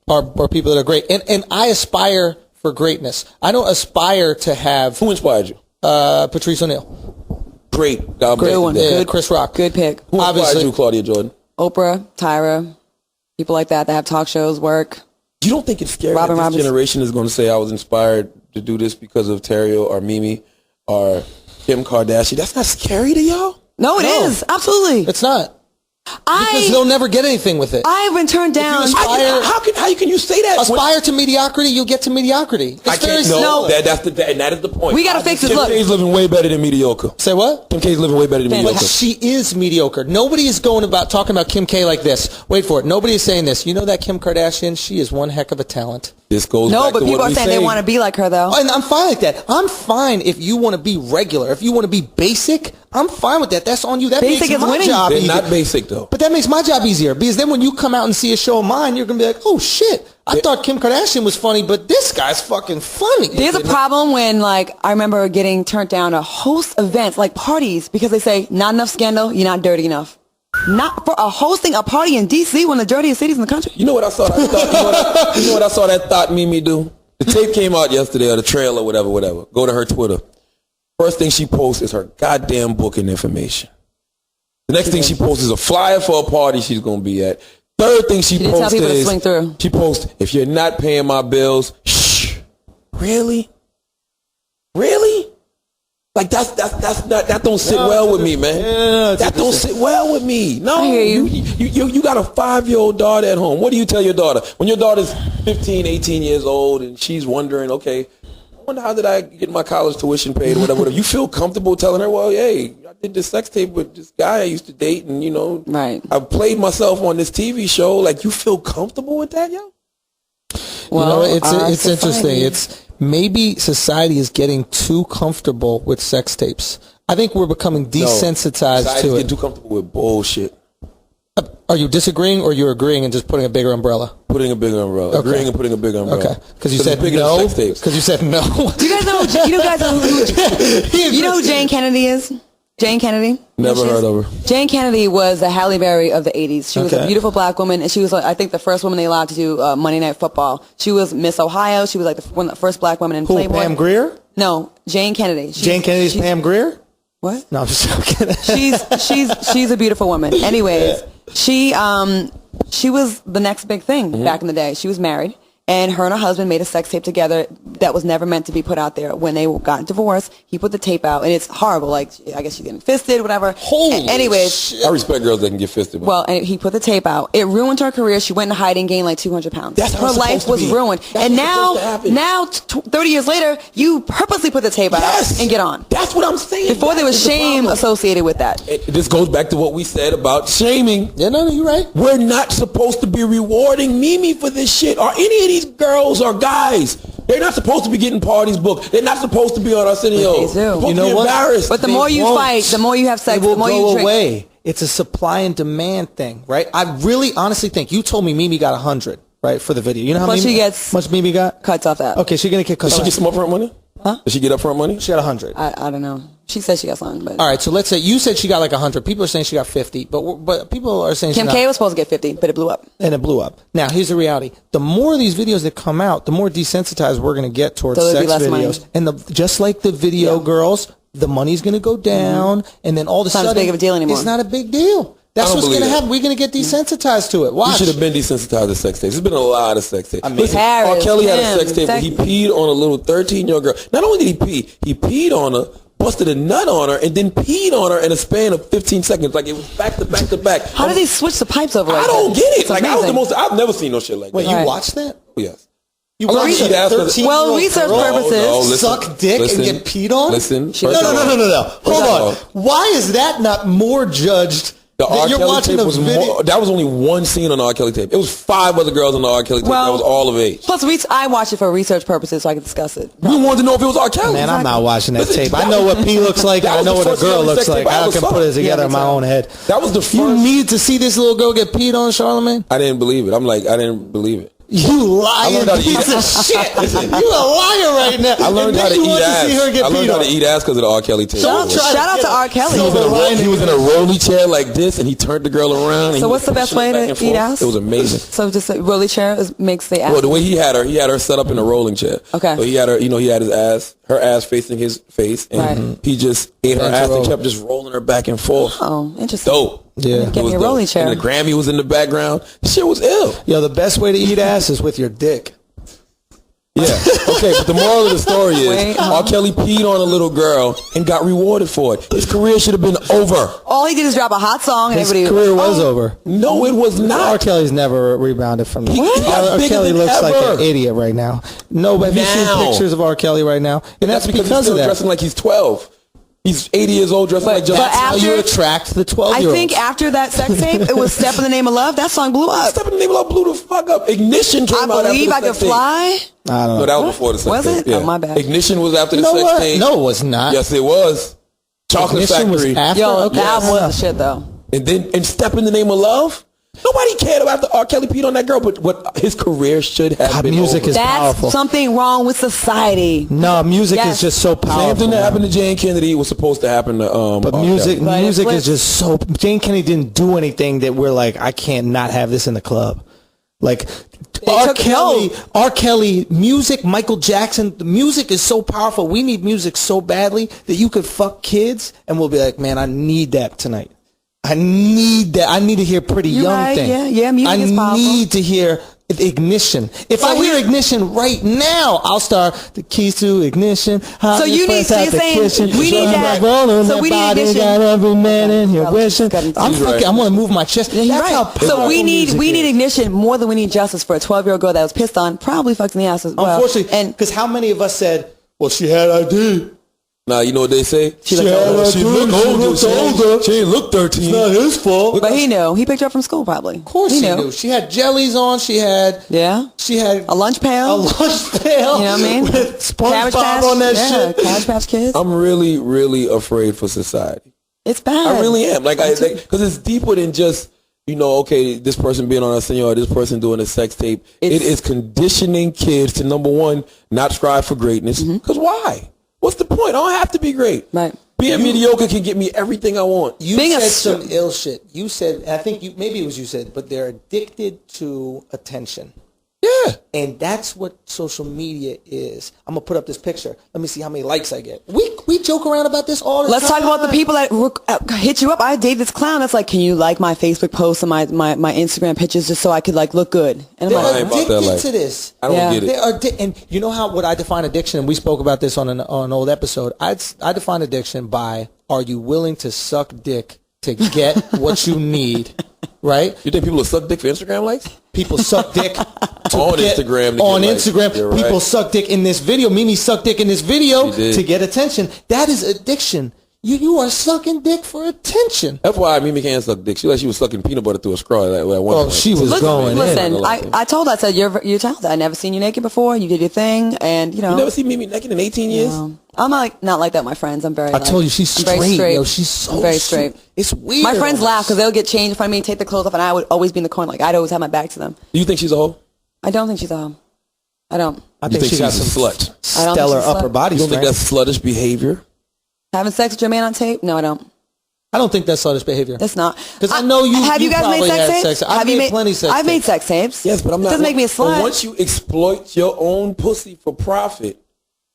right? Are people that are great. And I aspire for greatness. I don't aspire to have... Who inspired you? Patrice O'Neal. Great. Good one. Good. Chris Rock. Good pick. Who inspired you, Claudia Jordan? Oprah, Tyra, people like that have talk shows, work. You don't think it's scary that this generation is going to say I was inspired to do this because of Terrio or Mimi or Kim Kardashian? That's not scary to y'all? No, it is. Absolutely. It's not. Because they'll never get anything with it. I've been turned down. How can you say that? Aspire to mediocrity, you'll get to mediocrity. It's very simple. That is the point. We got to fix this. Look, Kim K's living way better than mediocre. Say what? Kim K's living way better than mediocre. But she is mediocre. Nobody is talking about Kim K like this. Wait for it. Nobody is saying this. You know that Kim Kardashian? She is one heck of a talent. This goes back to but people are saying they want to be like her, though. And I'm fine with that. I'm fine if you want to be regular. If you want to be basic, I'm fine with that. That's on you. That basic makes my winning. job They're easier. not basic, though. But that makes my job easier. Because then when you come out and see a show of mine, you're going to be like, oh, shit. I thought Kim Kardashian was funny, but this guy's fucking funny. There's a problem when, I remember getting turned down to host events, like parties, because they say, not enough scandal, you're not dirty enough. Not for hosting a party in D.C., one of the dirtiest cities in the country. You know what I saw? You know what I saw that thought Mimi do? The tape came out yesterday, or the trailer, whatever. Go to her Twitter. First thing she posts is her goddamn booking information. The next thing she posts is a flyer for a party she's gonna be at. Third thing she didn't tell posts people to is swing through. she posts, if you're not paying my bills, shh. Really? Like that don't sit well with me, man. Yeah, that don't sit well with me. No, I hear you. You got a 5-year-old daughter at home. What do you tell your daughter when your daughter's 15, 18 years old and she's wondering, okay, I wonder how did I get my college tuition paid or whatever. You feel comfortable telling her, well, hey, I did this sex tape with this guy I used to date, and Right. I played myself on this TV show. Like, you feel comfortable with that, yo? Well, it's interesting. society. It's maybe society is getting too comfortable with sex tapes. I think we're becoming desensitized Society's to getting it. too comfortable with bullshit. Are you disagreeing or you're agreeing and just putting a bigger umbrella? Putting a bigger umbrella. Okay. Agreeing and putting a bigger umbrella. Okay, because you said it's bigger than no. sex tapes. Because you said no. Do you guys know? You guys know who Jane Kennedy is? Jane Kennedy? Never heard of her. Jane Kennedy was the Halle Berry of the 80s. She was a Okay. beautiful black woman, and she was, I think, the first woman they allowed to do Monday Night Football. She was Miss Ohio. She was like one of the first black women in Who, Playboy. Pam Grier? No, Jane Kennedy. Jane Kennedy's Pam Grier? What? No, I'm just joking. She's a beautiful woman. Anyways, she was the next big thing back in the day. She was married, and her and her husband made a sex tape together that was never meant to be put out there. When they got divorced, he put the tape out, and it's horrible. Like, I guess she's getting fisted, whatever. Anyways, I respect girls that can get fisted. well, and he put the tape out. It ruined her career. She went into hiding, gained like 200 pounds. That's how her it's life supposed to was be. ruined. That's And what's supposed to now, happen. 30 years later, you purposely put the tape out and get on. That's what I'm saying. Before there was That's the shame problem. associated with that. This goes back to what we said about shaming. Yeah, no, you're right. We're not supposed to be rewarding Mimi for this shit. Or any of these girls or guys. They're not supposed to be getting parties booked. They're not supposed to be on Arsenio. They do. Supposed You to know be what? embarrassed. But the They more you won't. fight, the more you have sex, It will the more go you drink. away. It's a supply and demand thing, right? I really honestly think you told me Mimi got 100, right, for the video. You know how Plus Mimi, she gets much Mimi got? Cuts off that. Okay, she's gonna get cut. Did she get some upfront money? Huh? Did she get upfront money? She got 100. I don't know. She said she got something, but All right, so let's say you said she got like 100. People are saying she got 50, but people are saying Kim she K got, was supposed to get 50, but it blew up. and it blew up. Now, here's the reality. The more of these videos that come out, the more desensitized we're going to get towards So there'll be sex less money. videos. And just like the video girls, the money's going to go down, and then all of a It's not as sudden, big of a deal anymore. it's not a big deal. That's I don't what's going believe to that. happen. We're going to get desensitized to it. You Watch. should have been desensitized to sex tapes. There's been a lot of sex tapes. Listen, Paris, R. Kelly had a Kim, sex tape where he sex- peed on a little 13-year-old girl. Not only did he peed on her, busted a nut on her, and then peed on her in a span of 15 seconds. Like, it was back to back to back. How did they switch the pipes over like I don't that? get it. It's Like, I was the amazing. most. I've never seen no shit like Wait, that. you Right. watched that? Yes. You I watched learned a to eat ass 'cause- 13-year-old Well, research girl purposes. suck dick and get peed on? Listen. She- No. first of all, Hold First of on. all, Why is that not more judged? The R. You're Kelly watching tape a was video. more, that was only one scene on the R. Kelly tape. It was 5 other girls on the R. Kelly tape that was all of age. Plus, I watched it for research purposes so I could discuss it. We wanted to know if it was R. Kelly. Man, I'm not watching that Listen, tape. I that know was- what P looks like. that I was know the what a first girl ever looks sex tape like. I I ever can saw. put it together Yeah, in my me too. own head. That was the You first. need to see this little girl get peed on, Charlamagne? I didn't believe it. I didn't believe it. You lying learned how to piece eat- of shit. You a liar right now. I learned And how to then you eat want ass. To see her get I learned peed how on. to eat ass because of the R. Kelly tape. Don't try Shout out to R. Kelly. He was in a rolly chair like this, and he turned the girl around. And So he what's the was best pushing her way back to and forth. eat ass? It was amazing. So just a rolly chair makes the ass. Well, the way he had her set up in a rolling chair. Okay. So he had her, he had her ass facing his face, and Right. he just ate her Bent ass to roll. and kept just rolling her back and forth. Oh, interesting. Dope. Yeah. Get It was me a rolling dope. chair. And the Grammy was in the background. Shit was ill. Yo, the best way to eat ass is with your dick. Yeah. Okay, but the moral of the story is Wait, R. Kelly peed on a little girl and got rewarded for it. His career should have been over. All he did is drop a hot song and His everybody. career was over. No, it was R. not. Kelly's never rebounded from that. He got R. bigger Kelly than looks like ever. an idiot right now. No, but have you seen Now. pictures of R. Kelly right now? And that's Because he's because still of that. dressing like he's 12. He's 80 years old dressing like Justin. but How you after- attract the I 12-year-olds. think after that sex tape, it was "Step in the Name of Love." That song blew up. Step in the Name of Love blew the fuck up. Ignition came I out after believe the I could sex tape. fly. I don't know. No, that was before the sex Was tape. it? Oh, my bad. Ignition was after You the know sex what? tape. No, it was not. Yes, it was. Chocolate Ignition was Factory. after. Yo, Okay. that album was the shit though. And Step in the Name of Love. Nobody cared about the R. Kelly peed on that girl, but what his career should have God, been music over. is That's powerful. something wrong with society. No, music Yes. is just so powerful. Same thing that man. happened to Jane Kennedy was supposed to happen to But R. music, Kelly. Right, music it is just so. Jane Kennedy didn't do anything that we're like, I can't not have this in the club. Like R. Kelly, music, Michael Jackson. The music is so powerful. We need music so badly that you could fuck kids, and we'll be like, man, I need that tonight. I need that. I need to hear Pretty You're Young right, Thing. yeah, music is powerful. I need to hear Ignition. If I hear Ignition right now, I'll start the keys to ignition. So you need, so you're saying we need that. So we need Ignition. Got every man in here wishing. I'm fucking. I want to move my chest. Yeah, That's how right. So we need Ignition more than we need justice for a 12-year-old girl that was pissed on, probably fucked in the ass as well. Unfortunately, and because how many of us said, "Well, she had ID." Nah, you know what they say? She looked older. She didn't look 13. It's not his fault. But he knew. He picked her up from school, probably. Of course he knew. She had jellies on. She had a lunch pail. A lunch pail. You know what I mean? With SpongeBob on that shit. Cabbage Patch Kids. I'm really, really afraid for society. It's bad. I really am. Because it's deeper than just, okay, this person being on a senior or this person doing a sex tape. It is conditioning kids to, number one, not strive for greatness. Because why? What's the point? I don't have to be great. Right. Being mediocre can get me everything I want. You said some ill shit. You said, I think maybe it was you said, but they're addicted to attention. Yeah. And that's what social media is. I'm going to put up this picture. Let me see how many likes I get. We joke around about this all the time. Let's talk about the people that hit you up. I dated this clown that's like, can you like my Facebook posts and my Instagram pictures just so I could look good? And I'm they're addicted to this. I don't get it. They are and you know what I define addiction, and we spoke about this on an old episode. I define addiction by, are you willing to suck dick to get what you need? Right? You think people will suck dick for Instagram likes? People suck dick on Instagram. On Instagram, people suck dick in this video. Mimi sucked dick in this video to get attention. That is addiction. You are sucking dick for attention. That's why Mimi can't suck dick. She was sucking peanut butter through a straw at one point. She was going listen, in. I told her, I said, you're talented. I never seen you naked before. You did your thing, and You never seen Mimi naked in 18 years? I'm not like that, my friends. I'm very. I told you, she's straight. Very straight. Yo, she's so very straight. It's weird. My friends laugh because they'll get changed in front of me and take their clothes off, and I would always be in the corner. I'd always have my back to them. Do you think she's a hoe? I don't think she's a hoe. I don't. I think she's a slut. Stellar upper body You don't strength. think that's sluttish behavior? Having sex with your man on tape? No, I don't. I don't think that's sluttish behavior. It's not. Because I know you. Have you guys made sex tapes? I've made plenty sex tapes. I've made sex tapes. Yes, but I'm not. It doesn't make me a slut. But once you exploit your own pussy for profit,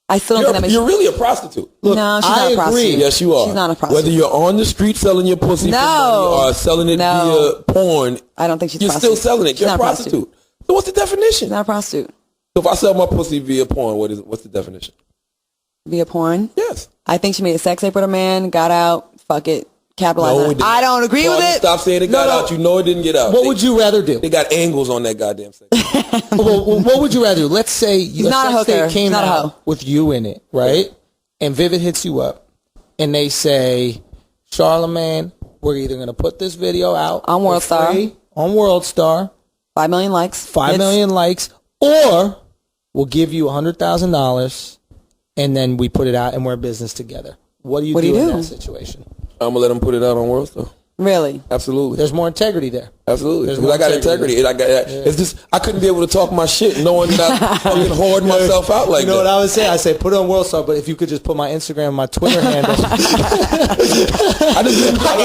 I still don't think that makes. You're really a prostitute. Look, no, she's not a prostitute. Yes, you are. She's not a prostitute. Whether you're on the street selling your pussy for money or selling it via porn, I don't think she's. You're still selling it. You're a prostitute. So what's the definition? She's not a prostitute. So if I sell my pussy via porn, what's the definition? Via porn? Yes. I think she made a sex tape with her man, got out, fuck it, capitalized on it. I don't agree with it. Stop saying it got out. You know it didn't get out. What would you rather do? They got angles on that goddamn sex. Well, what would you rather do? Let's say a sex tape came out with you in it, right? And Vivid hits you up, and they say, Charlamagne, we're either going to put this video out on WorldStar, 5 million likes, 5 million likes, or we'll give you $100,000, and then we put it out and we're in business together. What do you do in that situation? I'm gonna let them put it out on WorldStar. Really? Absolutely. There's more integrity there. Absolutely. Because I got integrity. It's just I couldn't be able to talk my shit knowing that I fucking hoard myself out like that. You know what I would say? I say put it on WorldStar, but if you could just put my Instagram and my Twitter handle. I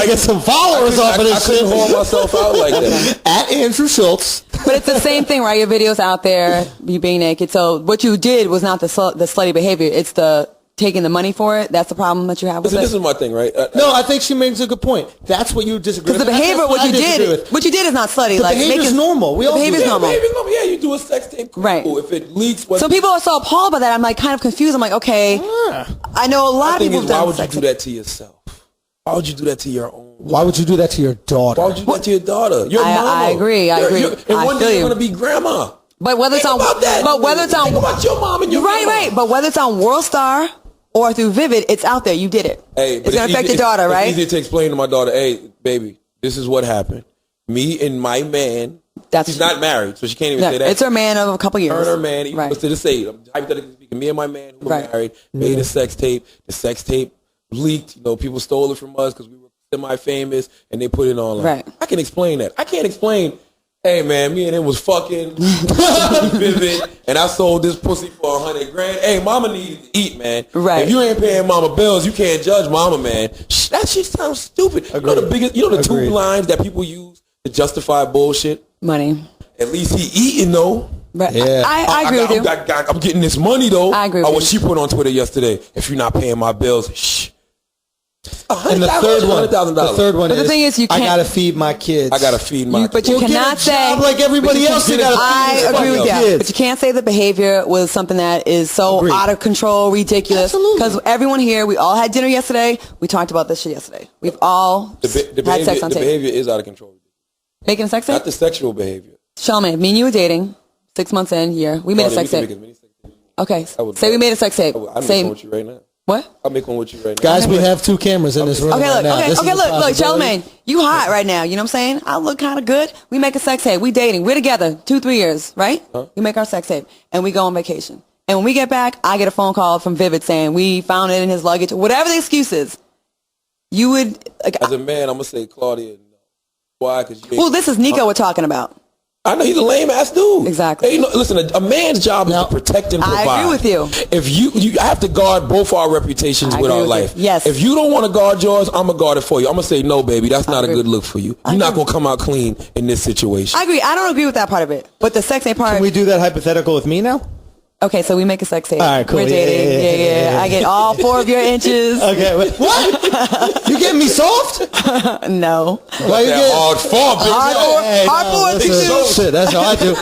get some followers off of this shit. I couldn't hoard myself out like that. At Andrew Schulz. But it's the same thing, right? Your video's out there, you being naked. So what you did was not the slutty behavior. It's the taking the money for it. That's the problem that you have with it. This is my thing, right? No, I think she makes a good point. That's what you disagree with. Because the behavior, what you did is not slutty. The behavior is normal. We all do behavior is normal. Yeah, you do a sex tape. Cool. Right. If it leaks. So people are so appalled by that. I'm like kind of confused. I'm like, okay. I know a lot of people have done why would you do that to yourself? Why would you do that to your own? Why would you do that to your daughter? Why would you do that to your daughter? Your mama. I agree. And one day you're going to be grandma. But whether it's on, think about your mom and your grandma. Right. But whether it's on WorldStar or through Vivid, it's out there. You did it. Hey, it's going to affect your daughter, right? It's easier to explain to my daughter, hey, baby, this is what happened. Me and my man, she's not married, so she can't even say that. It's her man of a couple years. Her and her man, even to the say, hypothetically speaking, me and my man who were married, made a sex tape. The sex tape leaked. People stole it from us because we were semi-famous, and they put it online. Right. I can explain that. I can't explain, hey, man, me and him was fucking Vivid, and I sold this pussy for $100,000. Hey, mama needed to eat, man. Right. If you ain't paying mama bills, you can't judge mama, man. That shit sounds stupid. Agreed. You know the two lines that people use to justify bullshit? Money. At least he eating, though. Right. Yeah. I agree with you. I'm getting this money, though. I agree with you. What she put on Twitter yesterday, if you're not paying my bills, shh. And the third one, But the thing is, you can't. I gotta feed my kids. I gotta feed my kids. But you cannot say like everybody else. You gotta I feed agree with your you. kids. But you can't say the behavior was something that is so out of control, ridiculous. Because everyone here, we all had dinner yesterday. We talked about this shit yesterday. We've all had sex on tape. The behavior is out of control. Making a sex tape? Not the sexual behavior. Charlamagne, me and you were dating 6 months in, year. We made a sex tape. Okay. Say we made a sex tape. I'm making one with you right now. What? I'll make one with you right now. Guys, we have 2 cameras in this room. Okay, right look, now. okay, look, Charlamagne, you hot right now. You know what I'm saying? I look kind of good. We make a sex tape. We dating. We're together 2-3 years, right? Huh? We make our sex tape and we go on vacation. And when we get back, I get a phone call from Vivid saying we found it in his luggage. Whatever the excuse is, you would. Like, as a man, I'm gonna say Claudia. No. Why? Because well, this is Nico we're talking about. I know he's a lame ass dude. Exactly. Hey, no, listen, a man's job is to protect and provide. I agree with you. If you have to guard both our reputations with our life. Yes. If you don't want to guard yours, I'm gonna guard it for you. I'm gonna say no, baby. That's not a good look for you. You're not gonna come out clean in this situation. I agree. I don't agree with that part of it, but the sex tape part. Can we do that hypothetical with me now? Okay, so we make a sex tape. All right, cool. We're dating. Yeah. I get all 4 of your inches. Okay, what? You getting me soft? No. Why you getting hard for, Hard for shit. That's how I do.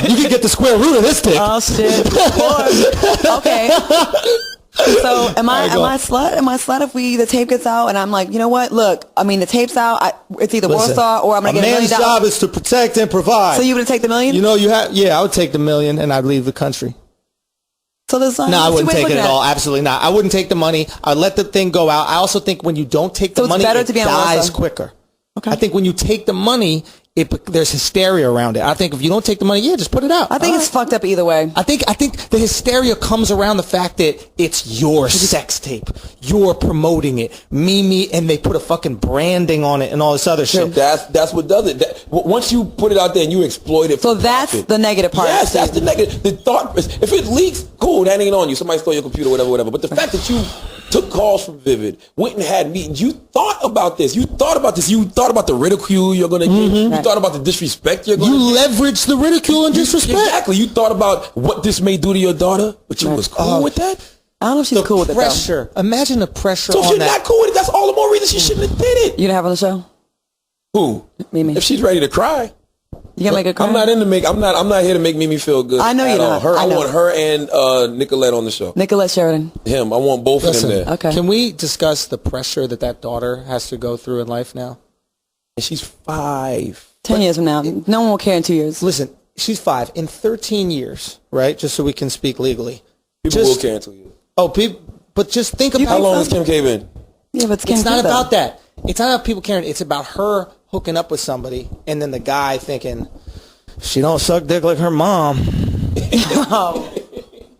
You can get the square root of this dick. Oh shit. Okay. So am I slut? Am I slut if the tape gets out and I'm like, you know what? Look, I mean the tape's out. It's either Warsaw or I'm gonna get $1 million. A man's job is to protect and provide. So you would take the $1 million? You know, I would take the $1 million and I'd leave the country. So there's no, I wouldn't take it at all. Absolutely not. I wouldn't take the money. I'd let the thing go out. I also think when you don't take the money, it dies quicker. Okay. I think when you take the money, there's hysteria around it. I think if you don't take the money, just put it out. I think it's fucked up either way. I think the hysteria comes around the fact that it's your sex tape. You're promoting it. Mimi, and they put a fucking branding on it and all this other shit. That's what does it. Once you put it out there and you exploit it. So that's the negative part. Yes, that's the negative. The thought is, if it leaks, cool, that ain't on you. Somebody stole your computer, whatever. But the fact that you took calls from Vivid, went and had meetings, you thought about this. You thought about the ridicule you're going to get. You thought about the disrespect you're going to get. You leveraged the ridicule and disrespect. Exactly. You thought about what this may do to your daughter, but you was cool with that? I don't know if she's cool with it, though. Pressure. Imagine the pressure on that. So if you're not cool with it, that's all the more reason she shouldn't have did it. You gonna have her on the show? Who? Mimi. If she's ready to cry. You gonna make her cry? I'm not here to make Mimi feel good. I know you're not. I want her and Nicolette on the show. Nicolette Sheridan. Him. I want both of them there. Okay. Can we discuss the pressure that daughter has to go through in life now? And she's 5. 10 years from now. No one will care in 2 years. Listen, she's 5. In 13 years, right? Just so we can speak legally. People will cancel you. Oh, but just think about how long has Kim K been? Yeah, but it's not about that. It's not about people caring. It's about her hooking up with somebody and then the guy thinking, she don't suck dick like her mom.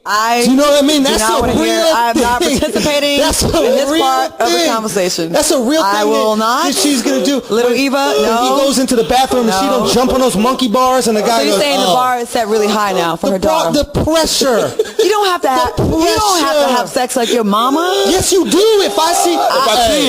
Do you know what I mean? That's a real thing. I'm not participating in this part of the conversation. That's a real thing. I will not. That she's going to do. Little Eva, no. He goes into the bathroom and she don't jump on those monkey bars and the guy goes, so you're saying the bar is set really high now for her daughter. The pressure. You don't have to have sex like your mama. Yes, you do. If I see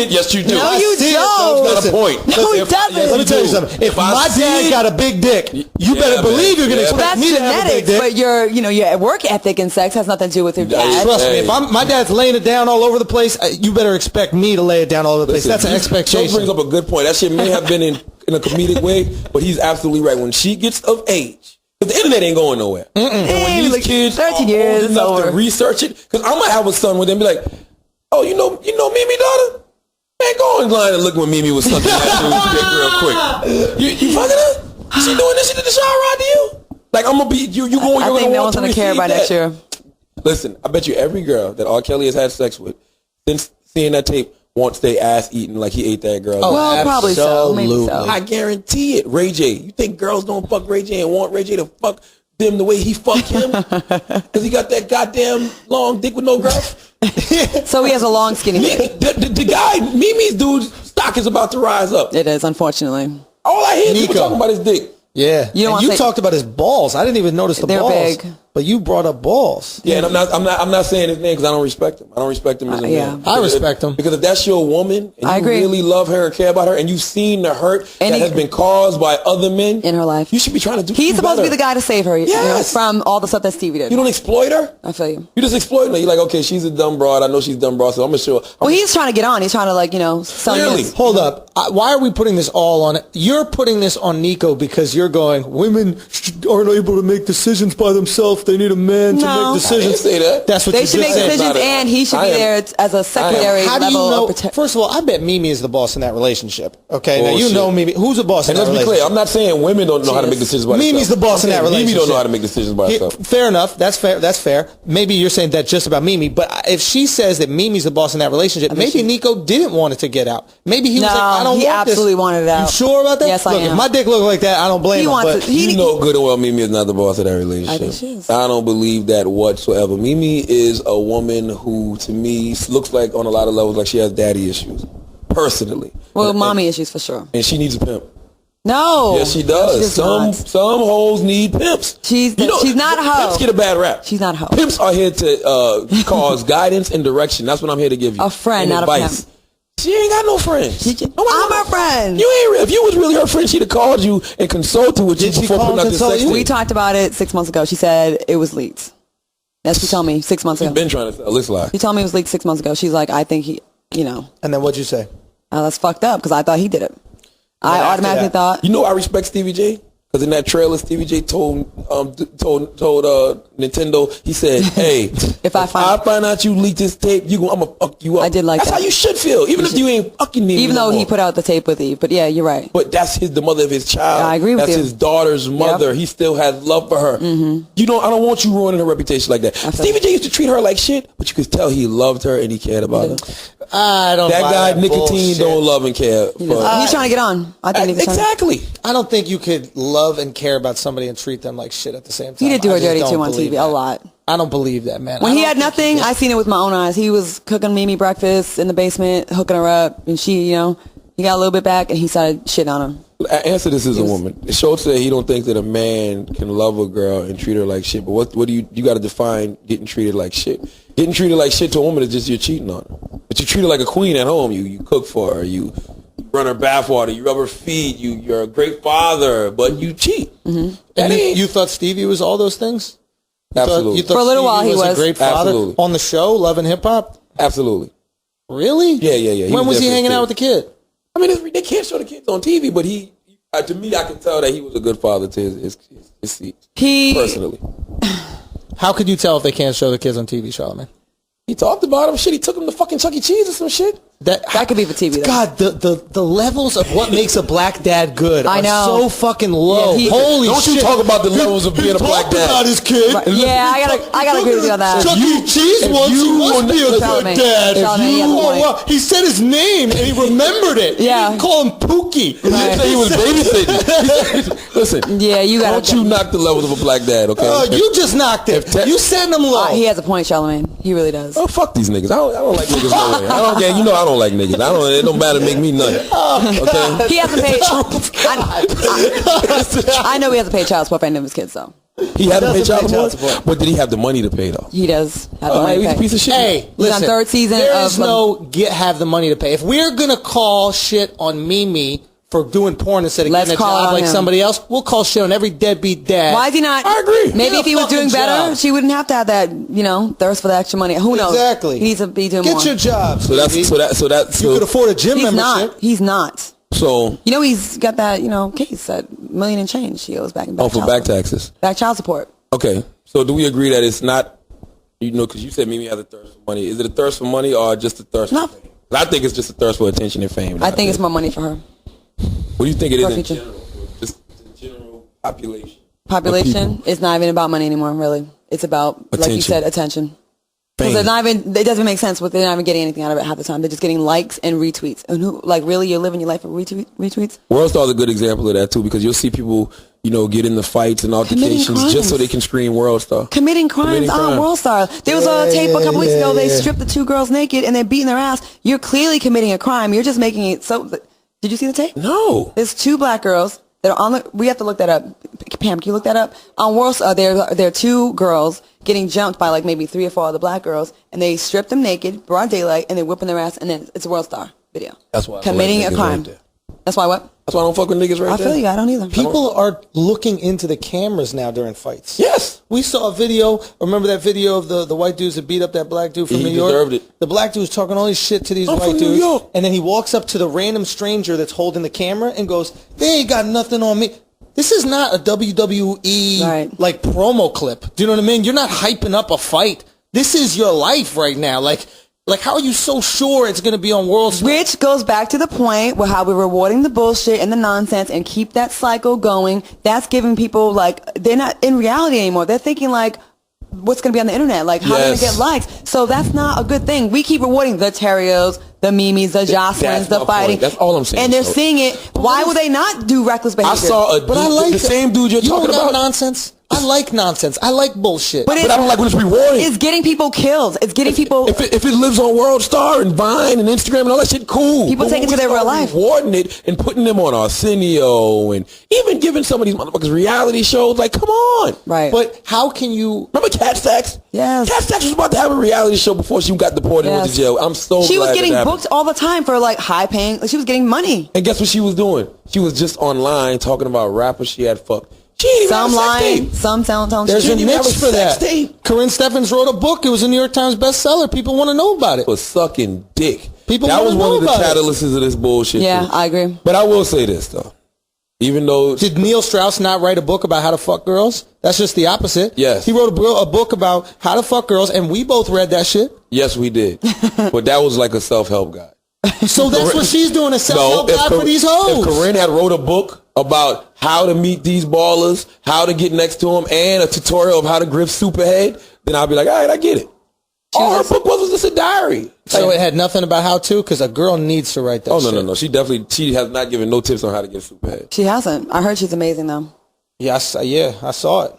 it, yes, you do. No, you don't. That's not a point. No, he doesn't. Let me tell you something. If my dad got a big dick, you better believe you're going to expect me to have a big dick. But your work ethic in sex has nothing to do with your dad. Trust me, if my dad's laying it down all over the place, you better expect me to lay it down all over the place. That's an expectation. Joe brings up a good point. That shit may have been in a comedic way, but he's absolutely right. When she gets of age, because the internet ain't going nowhere. And when these kids 13 are years old enough to research it, because I'm going to have a son with them and be like, oh, you know Mimi, daughter? Man, go online and look when Mimi was sucking that dude's dick real quick. You fucking her? She doing this shit in the shower right to you? Like, I'm going to be, you're going to want to I think no one's going to care about that year. Listen, I bet you every girl that R. Kelly has had sex with, since seeing that tape, wants their ass eaten like he ate that girl. Oh, well, probably so. Maybe so. I guarantee it. Ray J. You think girls don't fuck Ray J and want Ray J to fuck them the way he fucked him? Because he got that goddamn long dick with no girth? So he has a long skinny dick. The guy, Mimi's dude's stock is about to rise up. It is, unfortunately. All I hear is people talking about his dick. Yeah. You talked about his balls. I didn't even notice the balls. They're big. But you brought up balls. Yeah, and I'm not saying his name because I don't respect him. I don't respect him as a man. I respect him. Because if that's your woman and I you agree. really love her and care about her and you've seen the hurt that has been caused by other men in her life, you should be trying to do He's supposed better. to be the guy to save her, Yes. from all the stuff that Stevie did. You don't exploit her. I feel you. You just exploiting her. You're like, okay, she's a dumb broad. I know she's a dumb broad, so I'm gonna show. Well, he's trying to get on. He's trying to sell Clearly. this. Hold up. Why are we putting this all on? You're putting this on Nico because you're going, women aren't able to make decisions by themselves. They need a man to make decisions. I didn't say that. That's what They you should just make said. decisions, and he should be there as a secondary How do you level know? of protection. First of all, I bet Mimi is the boss in that relationship. Okay, now you Bullshit. know Mimi. Who's the boss in And that let's be relationship? clear. I'm not saying women don't know how to make decisions by themselves. Mimi's the boss in that relationship. Mimi don't know how to make decisions by herself. Fair enough. That's fair. That's fair. Maybe you're saying that just about Mimi, but if she says that Mimi's the boss in that relationship, maybe Nico didn't want it to get out. Maybe he was like, I don't want he this. absolutely wanted it out. You sure about that? Yes, I Look, am. if my dick looked like that, I don't blame him. wants But it. You know good and well Mimi is not the boss of that relationship. I think she is. I don't believe that whatsoever. Mimi is a woman who, to me, looks like on a lot of levels like she has daddy issues. Personally. Well, And- mommy issues for sure. And she needs a pimp. No. Yes, she does. does not. Some hoes need pimps. She's not a hoe. Pimps get a bad rap. She's not a hoe. Pimps are here to cause guidance and direction. That's what I'm here to give you. A friend, and not a advice. pimp. She ain't got no friends. I'm her friend. You ain't. If you was really her friend, she'd have called you and consulted with you Did she before call putting and out this consult sex you? tape. We talked about it 6 months ago. She said it was leaked. That's what she told me 6 months She's ago. been trying to sell this lie. She told me it was leaked 6 months ago. She's like, I think he, And then what'd you say? that's fucked up because I thought he did it. I after automatically that- thought. You know I respect Stevie J? Because in that trailer, Stevie J told Nintendo, he said, "Hey, If I find out you leaked this tape, I'm gonna fuck you up." I did like That's that. how you should feel, even if you ain't fucking me. Even no though he more. put out the tape with Eve. But yeah, you're right. But that's the mother of his child. I agree with that's you. his daughter's mother. He still has love for her. Mm-hmm. I don't want you ruining her reputation like that. Stevie J used to treat her like shit, but you could tell he loved her and he cared about her. I don't. That buy guy, that Nicotine, bullshit. don't love and care. He's trying to get on. I think he's trying to- Exactly. I don't think you could love and care about somebody and treat them like shit at the same time. He did do I her just dirty don't too on believe TV that. a lot. I don't believe that, man. When I he don't had think nothing, I seen it with my own eyes. He was cooking Mimi breakfast in the basement, hooking her up, and she, he got a little bit back, and he started shitting on her. Answer this as a woman. Schulz said he don't think that a man can love a girl and treat her like shit. But what do you got to define getting treated like shit? Getting treated like shit to a woman is just you're cheating on her. But you treat her like a queen at home. You cook for her. You run her bathwater. You rub her feet. You're a great father, but you cheat. Mm-hmm. And you thought Stevie was all those things? Absolutely. You thought For a little Stevie while he was a was. great father Absolutely. on the show, Love and Hip Hop? Absolutely. Really? Yeah. When was he definitely hanging out kid. with the kid? I mean, they can't show the kids on TV, but to me, I can tell that he was a good father to his personally. How could you tell if they can't show the kids on TV, Charlamagne? He talked about him. Shit, he took him to fucking Chuck E. Cheese or some shit. That could be for TV, though. God, the levels of what makes a black dad good I are know. so fucking low. Yeah, Holy Don't shit. you talk about the levels of being a black dad. About his kid. Right. Yeah, I gotta agree with you on that. Chuck E. Cheese if once, he you must were be a not- good dad. Charlamagne, he has a point. Wow. He said his name and he remembered it. Yeah. He didn't call him Pookie. He didn't say he was babysitting. Listen. Yeah, you gotta- Don't you knock the levels of a black dad, okay? You just knocked it. You send him low. He has a point, Charlamagne. He really does. Oh, fuck these niggas. I don't like niggas no way. I don't like niggas. It don't matter to make me nothing. Okay? He hasn't paid. I know he hasn't paid child support for any of his kids, though. He hasn't paid doesn't pay child child support? support. But did he have the money to pay, though? He does have the money He's to a pay. piece of shit. Hey, He's listen, on third season there of is no have the money to pay. If we're gonna call shit on Mimi for doing porn instead of Let's getting a call it job on like him. somebody else, we'll call shit on every deadbeat dad. Why is he not? I agree. Maybe Get if he a was doing fucking better, job. she wouldn't have to have that, thirst for the extra money. Who knows? Exactly. He needs to be doing Get more. your job. So that's you could afford a gym He's membership. not. He's not. So He's got that, case, that $1 million and change he owes back in back for child back support. taxes. Back child support. Okay. So do we agree that it's not, because you said Mimi has a thirst for money. Is it a thirst for money or just a thirst No. for fame? I think it's just a thirst for attention and fame. I think it's more money for her. What do you think it is For in future. general? Just the general population. Population is not even about money anymore, really. It's about, like you Attention. said, attention. Because Fame. it doesn't make sense. They're not even getting anything out of it half the time. They're just getting likes and retweets. And really, you're living your life for retweets? World Star's a good example of that too, because you'll see people, get in the fights and altercations crimes. just so they can scream World Star. Committing crimes on World Star. There was a tape a couple weeks ago. They yeah. stripped the two girls naked and they're beating their ass. You're clearly committing a crime. You're just making it so. Did you see the tape? No. There's two black girls that are on the, we have to look that up. Pam, can you look that up? On World Star, there are 2 girls getting jumped by like maybe 3 or 4 other black girls, and they strip them naked, broad daylight, and they're whipping their ass, and then it's a World Star video. That's why committing a crime. Right. That's why what? That's why I don't fuck with niggas right I there. feel you. I don't either. People are looking into the cameras now during fights. Yes. We saw a video. Remember that video of the white dudes that beat up that black dude from New York? He deserved it. The black dude was talking all this shit to these I'm white from New dudes. York. And then he walks up to the random stranger that's holding the camera and goes, they ain't got nothing on me. This is not a WWE like promo clip. Do you know what I mean? You're not hyping up a fight. This is your life right now. Like, how are you so sure it's going to be on World Star? Which goes back to the point where how we're rewarding the bullshit and the nonsense and keep that cycle going. That's giving people, like, they're not in reality anymore. They're thinking, like, what's going to be on the internet? Like, how are they going to get likes? So that's not a good thing. We keep rewarding the Terrios, the Mimis, the Jocelyn's, the fighting. That's all I'm saying. And they're seeing it. Why would they not do reckless behavior? I saw a dude, But I like the same dude you're talking about. Nonsense. I like nonsense. I like bullshit. But I don't like when it's rewarding. It's getting people killed. It's getting people. If it lives on World Star and Vine and Instagram and all that shit, cool. People take it to their real life. Rewarding it and putting them on Arsenio and even giving some of these motherfuckers reality shows. Like, come on. Right. But how can you... Remember Cat Stacks? Yes. Cat Stacks was about to have a reality show before she got deported and went to jail. I'm so glad she was getting that booked all the time for like high paying. She was getting money. And guess what she was doing? She was just online talking about rappers she had fucked. She ain't even Some have a sex lying, tape. some telling. There's She a didn't even have niche a for sex that. tape. Corinne Steffens wrote a book. It was a New York Times bestseller. People want to know about it. Was sucking dick. People that wanna was one know of the about it. catalysts of this bullshit. Yeah, too. I agree. But I will say this though, even though Did Neil Strauss not write a book about how to fuck girls? That's just the opposite. Yes. He wrote a book about how to fuck girls, and we both read that shit. yes we did, but that was like a self-help guide. So that's what she's doing, a self-help guide for these hoes. If Corinne had wrote a book about how to meet these ballers, how to get next to them, and a tutorial of how to grip Superhead, then I'd be like, all right, I get it. All her book was just a diary. So it had nothing about how to, because a girl needs to write that Oh, shit. no. She has not given no tips on how to get Superhead. She hasn't. I heard she's amazing though. Yeah, I saw it.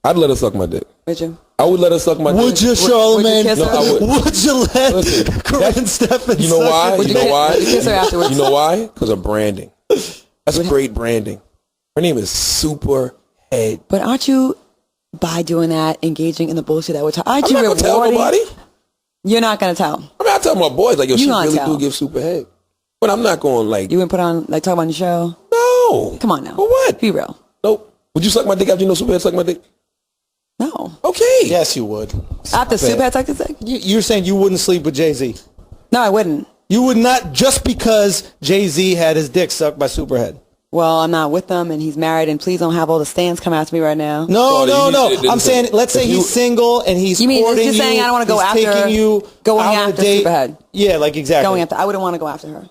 I'd let her suck my dick. Would you? I would let her suck my dick. Would you, Charlamagne? kiss her? No, I wouldn't. Would you let Listen, Corinne Steffens You know suck why? your You dick? know why? Would you kiss her afterwards? You know why? Because of branding. That's great branding. Her name is Superhead. But aren't you, by doing that, engaging in the bullshit that we're talking? Aren't I'm you not gonna tell rewarding? nobody. You're not gonna tell. I mean, I tell my boys like, yo, You she gonna really tell. do give Superhead, but I'm not going like, You wouldn't put on like talk about your show. no. Come on now. For what? Be real. Nope. Would you suck my dick after you know Superhead suck my dick? No. Okay. Yes, you would. After Superhead sucked his dick? You're saying you wouldn't sleep with Jay-Z? No, I wouldn't. You would not, just because Jay-Z had his dick sucked by Superhead? Well, I'm not with him, and he's married, and please don't have all the stands come after me right now. No, Claudia, no, you no. didn't I'm say- saying, let's say if you- he's single and he's You mean courting just saying you, I don't wanna go he's after taking you going out on a after date. Superhead. Yeah, like exactly. Going after, I wouldn't want to go after her.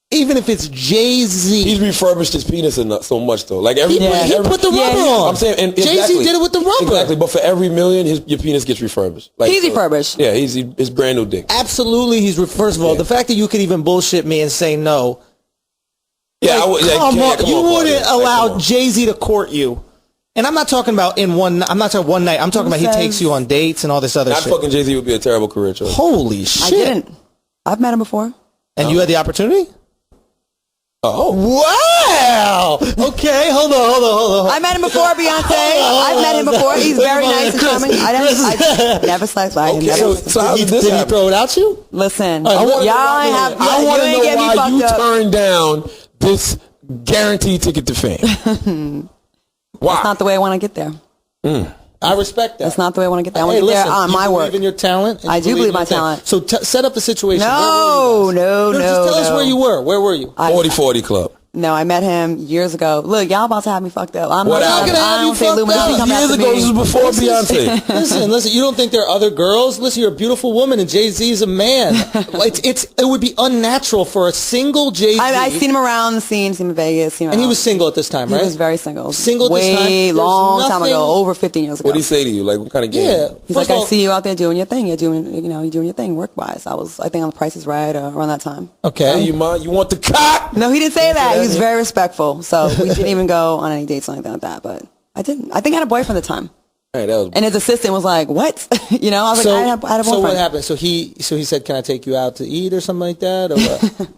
Even if it's Jay-Z. He's refurbished his penis enough, so much though. Like every, He put the Yeah. rubber on. I'm saying, and Jay-Z exactly. did it with the rubber. Exactly, but for every million, your penis gets refurbished. Like, He's refurbished. Yeah, his brand new dick. Absolutely, first of all, Yeah. the fact that you could even bullshit me and say no. Yeah, Like, I would. Yeah, come on, come you on, wouldn't Claudia. Like, allow come on. Jay-Z to court you. And I'm not talking about I'm not talking one night. I'm talking about he says- takes you on dates and all this other Not shit. fucking Jay-Z would be a terrible career choice. Holy shit. I didn't. I've met him before. And you had the opportunity? Oh, Wow. Okay, hold on. I met him before, Beyonce. I've met him before. He's very nice and charming. I never slept by him. Okay, Never. so how did did this he happen? throw it out you? Listen, I wanna y'all know ain't why- have. I you want to ain't know get me why you fucked up. turned down this guaranteed ticket to fame. Why? That's not the way I want to get there. I respect that. That's not the way I want to get there. I want Hey, to get listen, there on you my believe work. in your talent. and I you do believe in my your thing. talent. So set up the situation. No, no, Just tell us no. where you were. Where were you? 40-40 Club. No, I met him years ago. Look, y'all about to have me fucked up. I'm What not happened? gonna have I you don't say fucked Illuminati up. come Years after ago, me. this was before Beyonce. Listen. You don't think there are other girls? Listen, you're a beautiful woman, and Jay-Z is a man. It would be unnatural for a single Jay-Z. I seen him around the scene, seen him in Vegas. Seen him and he around. was single at this time, He right? was very single. Single at this time? way There's long time nothing- ago, over 15 years ago. What did he say to you? Like, what kind of game? Yeah. He's First like, of I all- see you out there doing your thing. You're doing your thing work wise. I think on The Price is Right around that time. Okay. Hey, you want the cock? No, he didn't say that. He was yeah. very respectful. So we didn't even go on any dates or anything like that. But I didn't. I think I had a boyfriend at the time. Hey, that was. And his assistant was like, "What?" I was like, "I had a boyfriend." So what happened? So he said, "Can I take you out to eat or something like that?" Or what?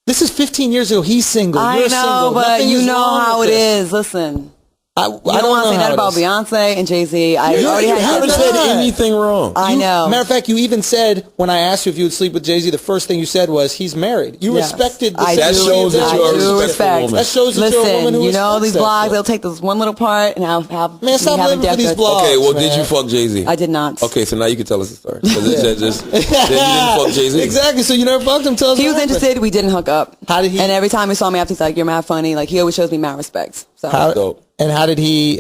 This is 15 years ago. He's single. I You're know, single. but Nothing you is know wrong how with it this. is. Listen. I don't want to say that about Beyonce and Jay-Z. I already You had haven't kids. said anything wrong. I know. Matter of fact, you even said, when I asked you if you would sleep with Jay-Z, the first thing you said was, he's married. You Yes. respected the I That do. shows that you're a I do respectful respect. woman. That shows that you're a woman who Listen, you know these respects that blogs, shit. they'll take this one little part and have Man, stop have living for these death. blogs. Okay, well, man. did you fuck Jay-Z? I did not. Okay, so now you can tell us the story. 'Cause it said just, then you didn't fuck Jay-Z. Exactly, so you never fucked him. Tell us He what was happened. interested. We didn't hook up. How did he- And every time he saw me after, he's like, "You're mad funny." Like he always shows me mad respect. So Dope. And how did he